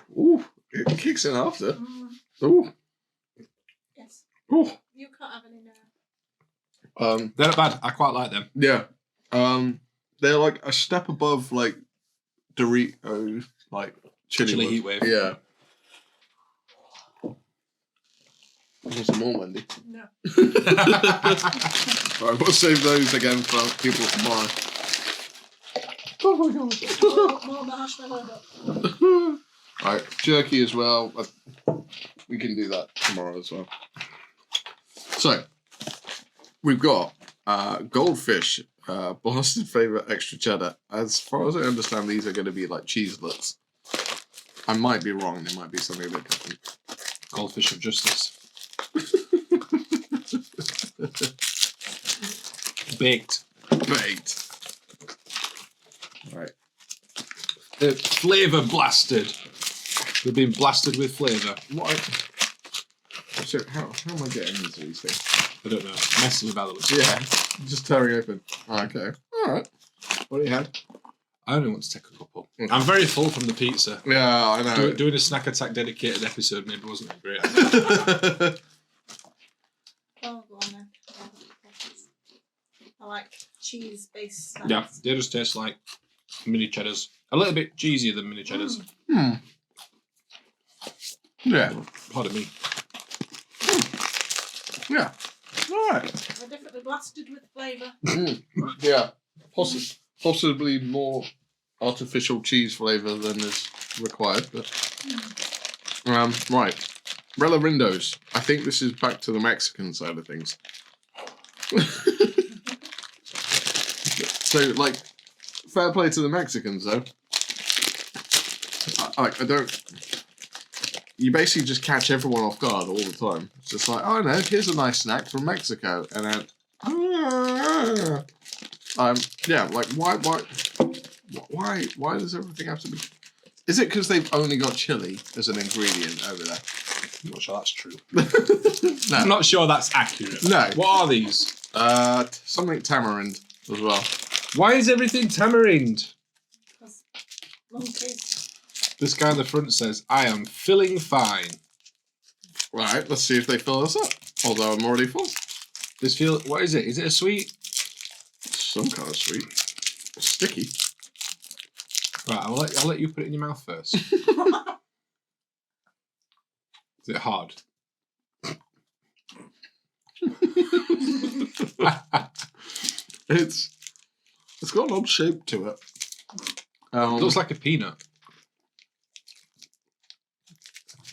It kicks in after. Ooh. Yes. Ooh. You can't have any now. They're not bad. I quite like them. Yeah. They're like a step above like Doritos, like chili heat wave. Yeah. Want some more, Wendy? No. Right, we'll save those again for people tomorrow. Oh my god. More marshmallow. Right, jerky as well. We can do that tomorrow as well. So, we've got goldfish, blasted favourite extra cheddar. As far as I understand, these are going to be like cheeselets. I might be wrong. There might be something a bit different. Goldfish of justice. Baked. Right. Flavour blasted. They've been blasted with flavour. So how am I getting into these things? I don't know. Messing with elements. Yeah, just tearing open. Okay. All right. What do you have? I only want to take a couple. Okay. I'm very full from the pizza. Yeah, I know. Doing a snack attack dedicated episode maybe wasn't a great Oh, go on then. I like cheese-based snacks. Yeah, they just taste like mini cheddars. A little bit cheesier than mini cheddars. Yeah. Pardon me. Yeah. All right. They're definitely blasted with flavour. Yeah. Possibly more artificial cheese flavour than is required, but right. Relerindos. I think this is back to the Mexican side of things. So, like, fair play to the Mexicans, though. I don't... You basically just catch everyone off guard all the time. It's just like, oh no, here's a nice snack from Mexico, and then, yeah, like why does everything have to be? Is it because they've only got chili as an ingredient over there? I'm not sure that's true. No. I'm not sure that's accurate. No. What are these? Something tamarind as well. Why is everything tamarind? Because monkeys. This guy in the front says, I am feeling fine. Right, let's see if they fill us up. Although I'm already full. What is it? Is it a sweet? Some kind of sweet. Sticky. Right, I'll let you put it in your mouth first. Is it hard? It's got an odd shape to it. It looks like a peanut.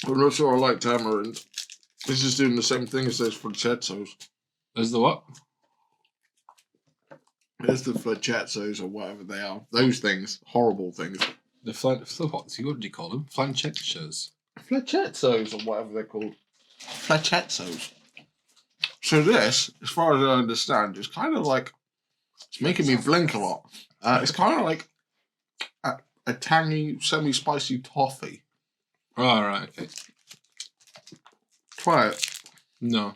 I'm not sure I like tamarind. This is doing the same thing as those flachetzos. As the what? There's the flachetzos or whatever they are. Those things. Horrible things. The what do you call them? Flanchettas. Flachetzos or whatever they're called. Flachetzos. So this, as far as I understand, is kind of like... It's making me blink a lot. It's kind of like a tangy, semi-spicy toffee. Oh, right, okay. Try it. No.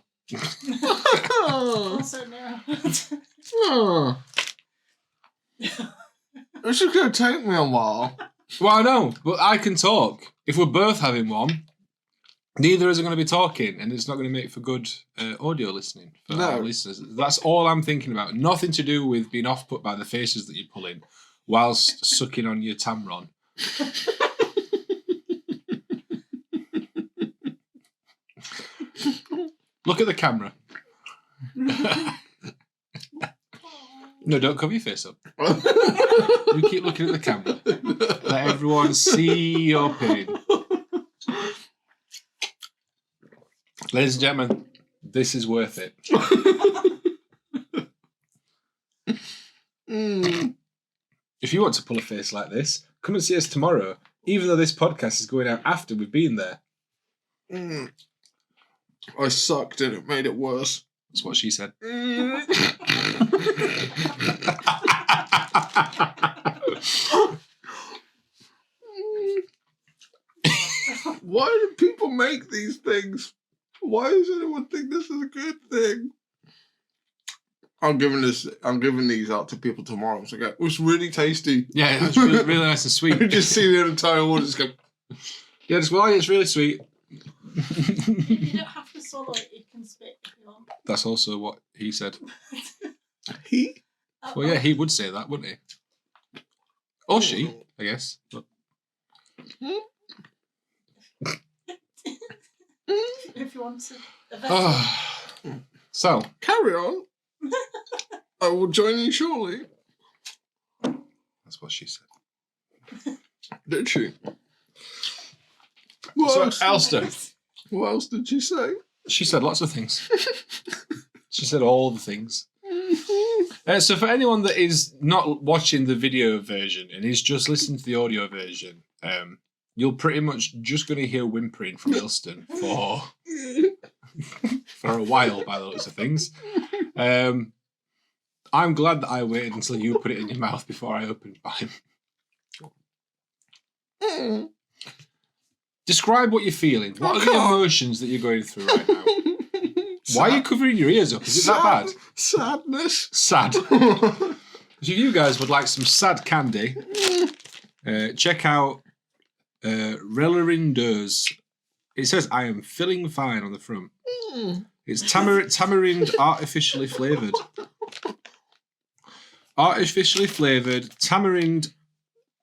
Also no. Oh. This is going to take me a while. Well, I know, but I can talk. If we're both having one, neither of us are going to be talking, and it's not going to make for good audio listening for our listeners. That's all I'm thinking about. Nothing to do with being off-put by the faces that you're pulling whilst sucking on your Tamron. Look at the camera. No, don't cover your face up. You keep looking at the camera. Let everyone see your pain. Ladies and gentlemen, this is worth it. If you want to pull a face like this, come and see us tomorrow, even though this podcast is going out after we've been there. I sucked and it made it worse. That's what she said. make these things? Why does anyone think this is a good thing? I'm giving these out to people tomorrow. So it was really tasty. Yeah, it's really, really nice and sweet. You just see the entire audience go. Yeah, it's really sweet. You don't have to swallow it. You can spit if you want. That's also what he said. He? Well, yeah, he would say that, wouldn't he? Or she, I guess. But... If you want to. So, carry on. I will join you shortly. That's what she said. Did she? So, Elston. What else did she say? She said lots of things. She said all the things. So for anyone that is not watching the video version and is just listening to the audio version, you're pretty much just going to hear whimpering from Elston for a while by the looks of things. I'm glad that I waited until you put it in your mouth before I opened mine. Describe what you're feeling. What are the emotions that you're going through right now? Why are you covering your ears up? Is it that bad? Sadness. Sad. If you guys would like some sad candy, check out Rellerinders. It says, I am feeling fine on the front. It's tamarind artificially flavoured. Artificially flavoured tamarind.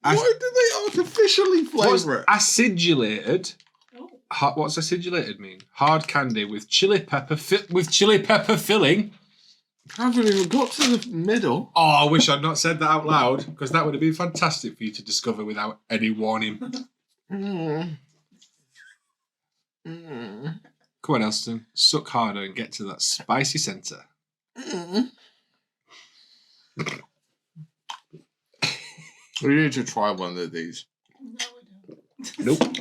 Why do they artificially flavour it? Acidulated. What's acidulated mean? Hard candy with chili pepper filling. I haven't even got to the middle. Oh, I wish I'd not said that out loud, because that would have been fantastic for you to discover without any warning. Come on, Elston. Suck harder and get to that spicy centre. We need to try one of these. No, we don't. Nope.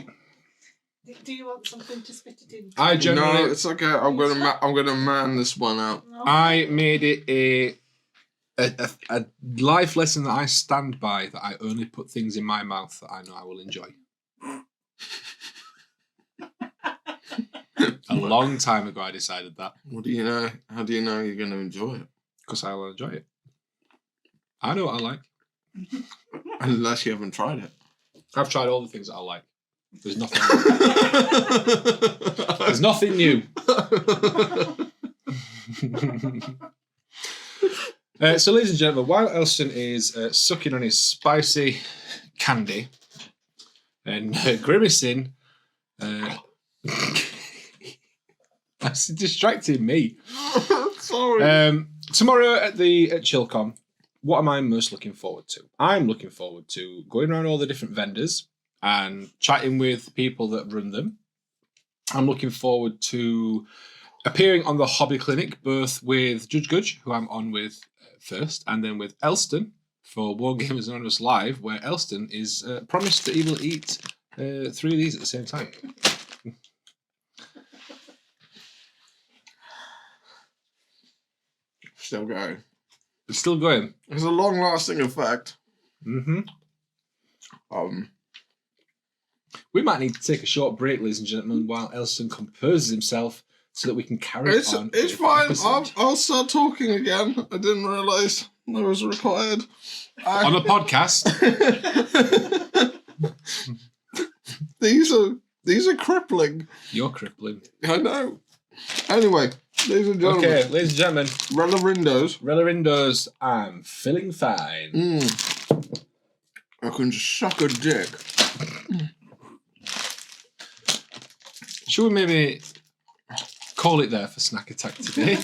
Do you want something to spit it in? No, it's okay. I'm gonna man this one out. No. I made it a life lesson that I stand by, that I only put things in my mouth that I know I will enjoy. A long time ago I decided that. What do you know? How do you know you're going to enjoy it? Because I will enjoy it. I know what I like. Unless you haven't tried it. I've tried all the things that I like. There's nothing. There's nothing new. So, ladies and gentlemen, while Elston is sucking on his spicy candy and grimacing, that's distracting me. Sorry. Tomorrow at Chillcon, what am I most looking forward to? I'm looking forward to going around all the different vendors and chatting with people that run them. I'm looking forward to appearing on the Hobby Clinic, both with Judge Gudge, who I'm on with first, and then with Elston for Wargamers Anonymous Live, where Elston is promised to able to eat 3 of these at the same time. Still going. It's still going. It's a long-lasting effect. Mm-hmm. We might need to take a short break, ladies and gentlemen, while Elston composes himself so that we can carry on. It's fine. I'll start talking again. I didn't realise that was required. On a podcast. These are crippling. You're crippling. I know. Anyway, ladies and gentlemen. Okay, ladies and gentlemen. Relerindos. I'm feeling fine. I can suck a dick. Should we maybe call it there for Snack Attack today?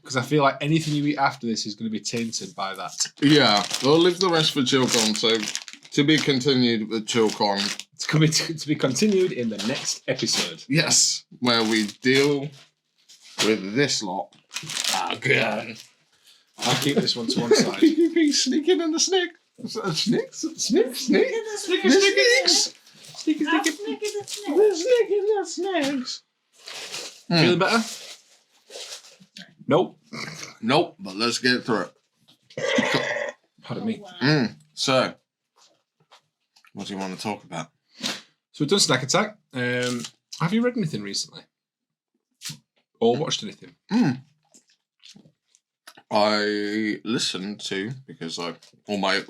Because I feel like anything you eat after this is going to be tainted by that. Yeah, we'll leave the rest for ChillCon. So, to be continued with ChillCon. It's coming to be continued in the next episode. Yes, where we deal with this lot again. I'll keep this one to one side. Be sneaking in the snake. Snicks? Snicks? Snicks? Sneaky the snakes. Feeling better? Nope. Nope, but let's get through it. Pardon me. Wow. So, what do you want to talk about? So we've done Snack Attack. Have you read anything recently? Or watched anything? I listened to, because all my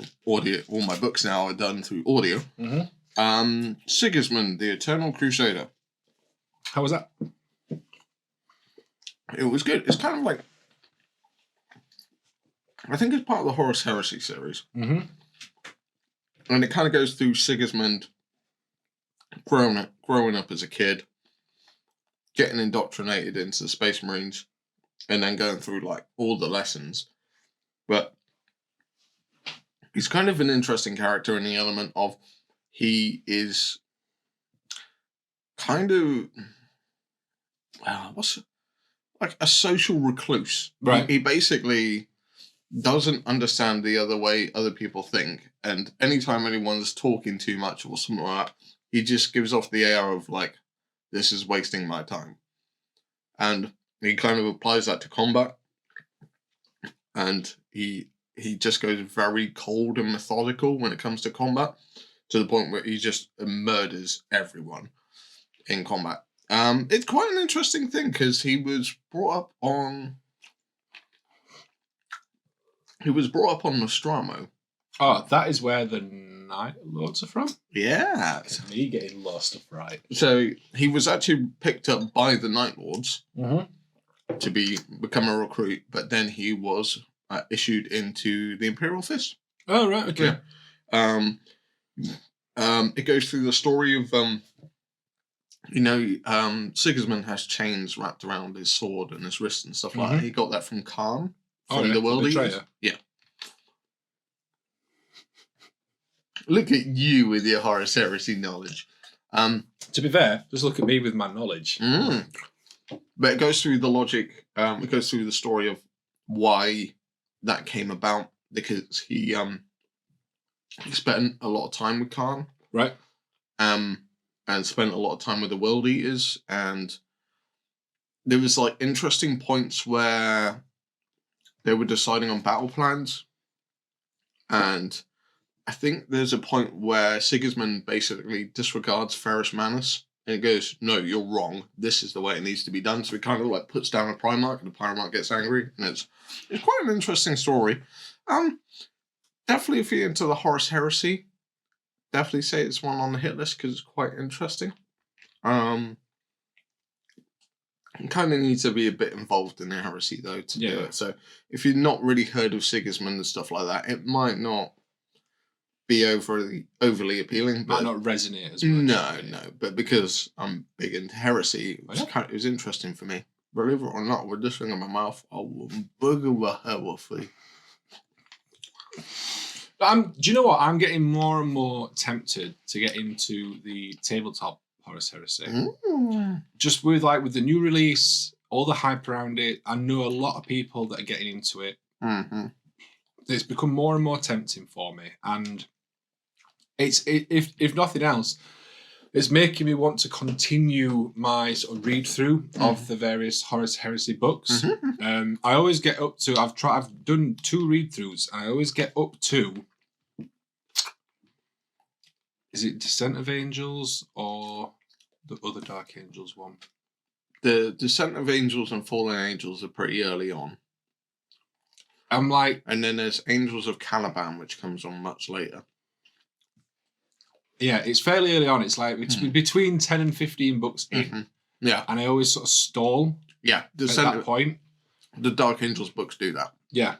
books now are done through audio. Sigismund, the Eternal Crusader. How was that? It was good. It's kind of like, I think it's part of the Horus Heresy series. And it kind of goes through Sigismund growing up as a kid, getting indoctrinated into the Space Marines, and then going through like all the lessons. But he's kind of an interesting character in the element of he is kind of what's like a social recluse. Right. He basically doesn't understand the other way other people think, and anytime anyone's talking too much or something like that, he just gives off the air of like, this is wasting my time. And he kind of applies that to combat, and he just goes very cold and methodical when it comes to combat, to the point where he just murders everyone in combat. It's quite an interesting thing, because he was brought up on Nostromo. Oh, that is where the Night Lords are from? Yeah. Me getting lost stuff right. So he was actually picked up by the Night Lords to become a recruit, but then he was issued into the Imperial Fist. Oh, right, okay. Yeah. It goes through the story of, Sigismund has chains wrapped around his sword and his wrist and stuff like that. He got that from Khan, from the World Eaters. Yeah. Look at you with your Horus Heresy knowledge. To be fair, just look at me with my knowledge. But it goes through the logic. It goes through the story of why that came about, because he spent a lot of time with Khan, right? And spent a lot of time with the World Eaters, and there was like interesting points where they were deciding on battle plans, and I think there's a point where Sigismund basically disregards Ferrus Manus, and it goes, no, you're wrong. This is the way it needs to be done. So he kind of like puts down a Primarch, and the Primarch gets angry, and it's quite an interesting story. Definitely if you're into the Horus Heresy, definitely say it's one on the hit list, because it's quite interesting. You kind of need to be a bit involved in the heresy though to do it. So if you've not really heard of Sigismund and stuff like that, it might not be overly appealing. Might not resonate as much. No. But because I'm big into heresy, it was interesting for me. Believe it or not, with this thing in my mouth, I will bugger the heresy. Do you know what? I'm getting more and more tempted to get into the tabletop Horus Heresy. Just with the new release, all the hype around it. I know a lot of people that are getting into it. It's become more and more tempting for me, and if nothing else, it's making me want to continue my sort of read through of the various Horus Heresy books. I always get up to. I've done 2 read throughs, and I always get up to. Is it Descent of Angels or the other Dark Angels one? The Descent of Angels and Fallen Angels are pretty early on. I'm like... And then there's Angels of Caliban, which comes on much later. Yeah, it's fairly early on. It's like between 10 and 15 books in. Yeah. And I always sort of stall at that point. The Dark Angels books do that. Yeah.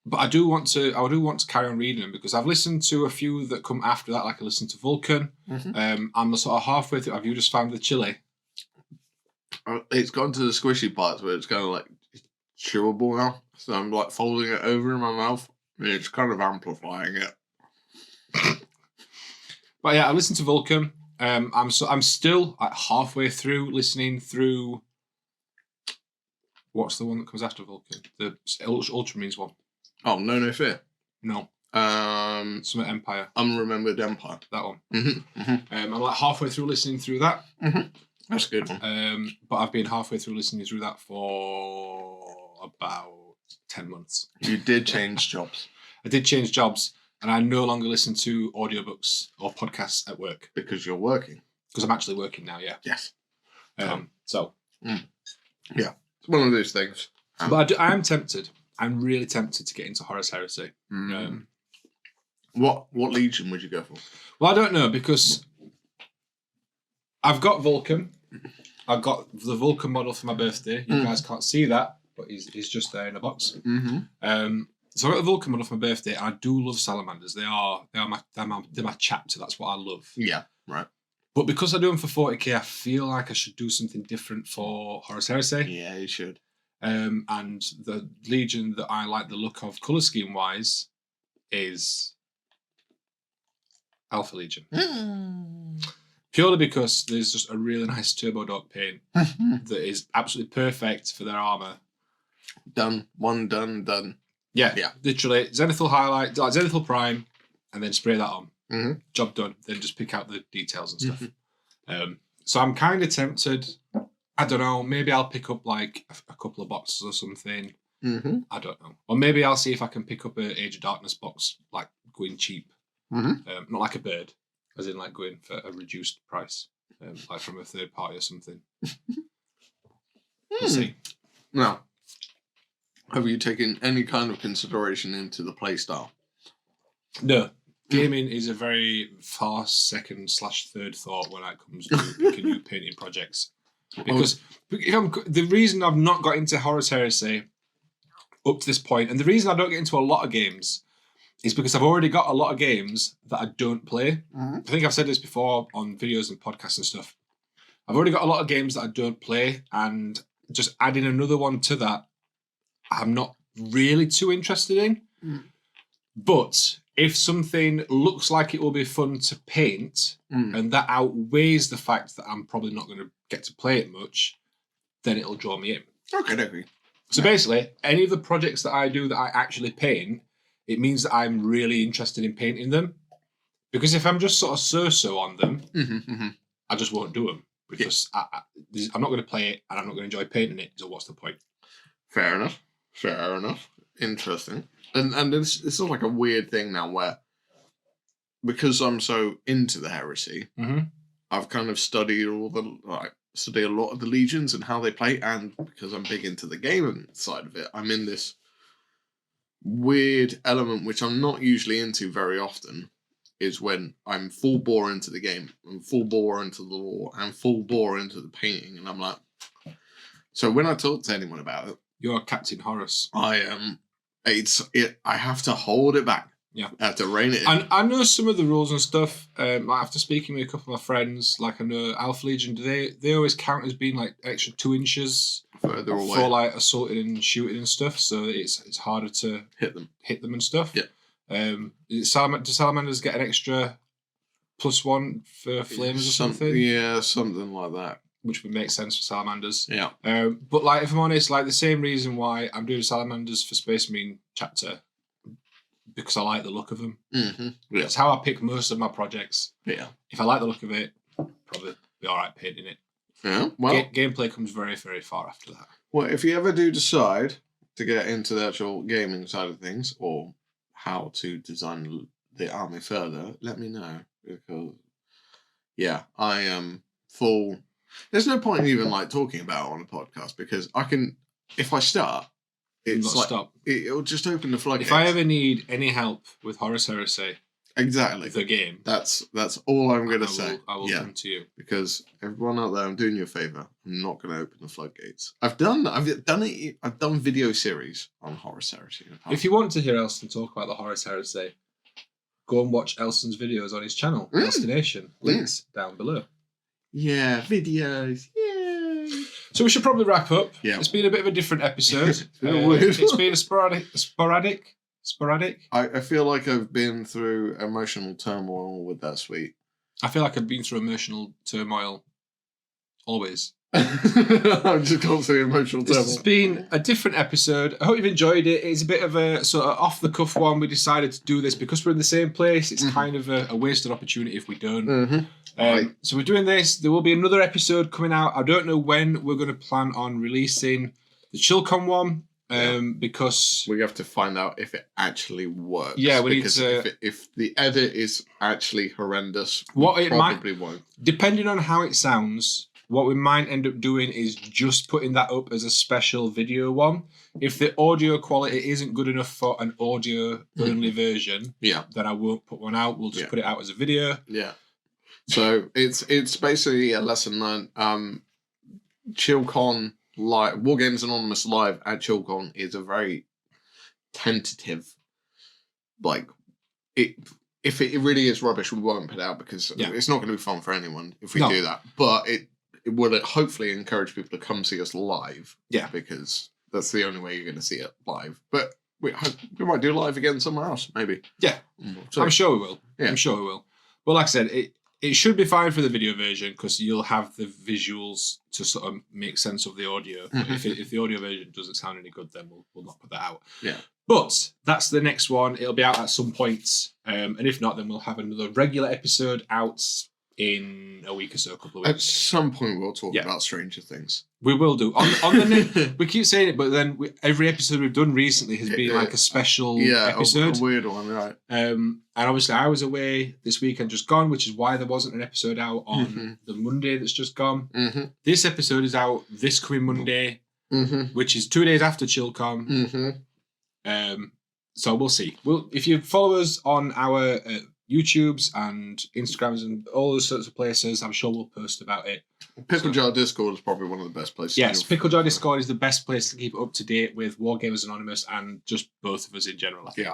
But I do want to carry on reading them, because I've listened to a few that come after that. Like I listened to Vulcan. I'm sort of halfway through. Have you just found the chili? It's gone to the squishy parts where it's kind of like chewable now. So I'm like folding it over in my mouth. And it's kind of amplifying it. But yeah, I listened to Vulcan. I'm still like halfway through listening through. What's the one that comes after Vulcan? The Ultramarines one. Oh, No Fear. No. Some Empire. Unremembered Empire. That one. I'm like halfway through listening through that. That's a good one. But I've been halfway through listening through that for about 10 months. You did change jobs. I did change jobs, and I no longer listen to audiobooks or podcasts at work. Because you're working. Because I'm actually working now, yeah. Yes. So. Yeah. It's one of those things. But I am tempted. I'm really tempted to get into Horus Heresy. What Legion would you go for? Well, I don't know, because I've got Vulcan. I've got the Vulcan model for my birthday. You guys can't see that, but he's just there in a box. Mm-hmm. So I got the Vulcan model for my birthday, and I do love salamanders. They're my chapter. That's what I love. Yeah, right. But because I do them for 40k, I feel like I should do something different for Horus Heresy. Yeah, you should. And the Legion that I like the look of, colour scheme wise, is Alpha Legion. Purely because there's just a really nice turbo dog paint that is absolutely perfect for their armour. Done. Done. Yeah. Literally, Zenithal highlight, like Zenithal Prime, and then spray that on. Mm-hmm. Job done. Then just pick out the details and stuff. So I'm kind of tempted. I don't know. Maybe I'll pick up like a couple of boxes or something. Mm-hmm. I don't know. Or maybe I'll see if I can pick up a Age of Darkness box, like going cheap. Not like a bird, as in like going for a reduced price, like from a third party or something. We'll see. Now, have you taken any kind of consideration into the play style? No. Gaming is a very far second/third thought when it comes to picking new painting projects. Because the reason I've not got into Horus Heresy up to this point, and the reason I don't get into a lot of games, is because I've already got a lot of games that I don't play. I think I've said this before on videos and podcasts and stuff. I've already got a lot of games that I don't play, and just adding another one to that, I'm not really too interested in. But if something looks like it will be fun to paint, and that outweighs the fact that I'm probably not going to get to play it much, then it'll draw me in. Okay. So basically, any of the projects that I do that I actually paint, it means that I'm really interested in painting them. Because if I'm just sort of so-so on them, I just won't do them. Because I'm not going to play it, and I'm not going to enjoy painting it, so what's the point? Fair enough. Interesting. And it's sort of like a weird thing now where, because I'm so into the heresy, I've kind of studied a lot of the legions and how they play, and because I'm big into the gaming side of it, I'm in this weird element which I'm not usually into very often, is when I'm full bore into the game, and full bore into the lore, and full bore into the painting, and I'm like, so when I talk to anyone about it, You're Captain Horus. I am. I have to hold it back. Yeah. I have to rein it in. And I know some of the rules and stuff. Like after speaking with a couple of my friends, like I know Alpha Legion, they always count as being like extra 2 inches further away for like assaulting and shooting and stuff. So it's harder to hit them and stuff. Yeah. Do salamanders get an extra +1 for flames or something? Yeah, something like that. Which would make sense for salamanders. Yeah. But like, if I'm honest, like the same reason why I'm doing salamanders for Space Marine chapter, because I like the look of them. Yeah. That's how I pick most of my projects. Yeah. If I like the look of it, probably be all right painting it. Yeah. Well, gameplay comes very, very far after that. Well, if you ever do decide to get into the actual gaming side of things, or how to design the army further, let me know, because I am full. There's no point in even like talking about it on a podcast, because I can, if I start, it's like stop. It'll just open the floodgates. If I ever need any help with Horus Heresy, exactly the game, that's all I'm gonna say. I will come to you, because everyone out there, I'm doing you a favor. I'm not gonna open the floodgates. I've done it. I've done video series on Horus Heresy. If you want to hear Elston talk about the Horus Heresy, go and watch Elston's videos on his channel, Elstonation. Links down below. Yeah, videos. Yay. So we should probably wrap up. Yeah. It's been a bit of a different episode. Weird. It's been sporadic. I feel like I've been through emotional turmoil with that suite. I feel like I've been through emotional turmoil always. I've just gone through emotional turmoil. It's been a different episode. I hope you've enjoyed it. It's a bit of a sort of off-the-cuff one. We decided to do this because we're in the same place. It's kind of a wasted opportunity if we don't. So we're doing this. There will be another episode coming out. I don't know when we're going to plan on releasing the Chilcon one. because we have to find out if it actually works. Yeah, we need because to. if the edit is actually horrendous, What we it probably won't. Depending on how it sounds, what we might end up doing is just putting that up as a special video one. If the audio quality isn't good enough for an audio only version, then I won't put one out. We'll just put it out as a video. Yeah. So it's basically a lesson learned. ChillCon live, Wargamers Anonymous live at ChillCon is a very tentative. Like, if it really is rubbish, we won't put it out because it's not going to be fun for anyone if we do that. But it will hopefully encourage people to come see us live. Yeah, because that's the only way you're going to see it live. But we might do live again somewhere else, maybe. Yeah, so, I'm sure we will. Yeah. I'm sure we will. But like I said, it should be fine for the video version because you'll have the visuals to sort of make sense of the audio. But if the audio version doesn't sound any good, then we'll not put that out. Yeah. But that's the next one. It'll be out at some point. And if not, then we'll have another regular episode out in a week or so, a couple of weeks. At some point, we'll talk about Stranger Things. We will do. On the we keep saying it, but then every episode we've done recently has been like a special episode. A weird one, right? And obviously I was away this weekend just gone, which is why there wasn't an episode out on the Monday that's just gone. This episode is out this coming Monday, which is 2 days after ChillCon. So we'll see. If you follow us on our YouTubes and Instagrams and all those sorts of places, I'm sure we'll post about it. Pickle Jar Discord is probably one of the best places. Yes, Pickle Jar Discord is the best place to keep up to date with Wargamers Anonymous and just both of us in general, I think.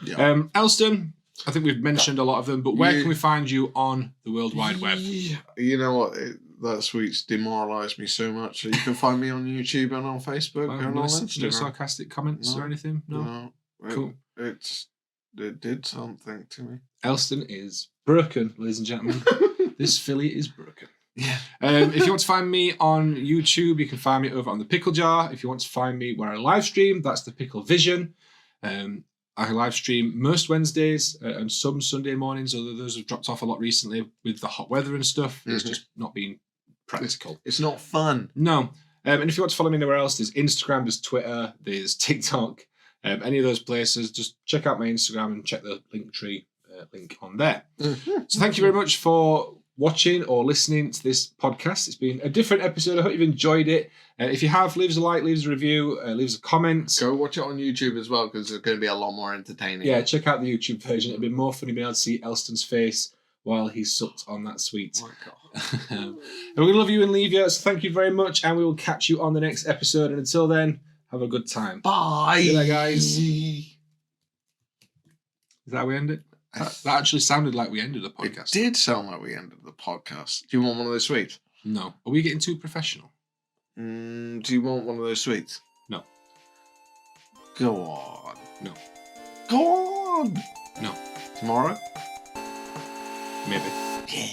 Yeah. Elston, I think we've mentioned a lot of them, but where can we find you on the World Wide Web? You know what? That tweet's demoralised me so much. So you can find me on YouTube and on Facebook and on Instagram. No sarcastic comments or anything? No. Cool. It did something to me. Elston is broken, ladies and gentlemen. This filly is broken. Yeah. If you want to find me on YouTube, you can find me over on the Pickle Jar. If you want to find me where I live stream, that's the Pickle Vision. I live stream most Wednesdays and some Sunday mornings, although those have dropped off a lot recently with the hot weather and stuff. It's just not been practical. It's not fun. No. And if you want to follow me anywhere else, there's Instagram, there's Twitter, there's TikTok. Any of those places, just check out my Instagram and check the Linktree link on there. So thank you very much for watching or listening to this podcast. It's been a different episode. I hope you've enjoyed it. If you have, leave us a like, leave us a review, leave us a comment. Go watch it on YouTube as well because it's going to be a lot more entertaining. Yeah, check out the YouTube version. It'll be more funny being able to see Elston's face while he's sucked on that sweet. Oh my God. And we're going to love you and leave you. So thank you very much, and we will catch you on the next episode. And until then, have a good time. Bye. See you there, guys. Is that how we end it? That actually sounded like we ended the podcast. It did sound like we ended the podcast. Do you want one of those sweets? No. Are we getting too professional? Do you want one of those sweets? No. Go on. No. Go on. No. Tomorrow? Maybe. Yeah.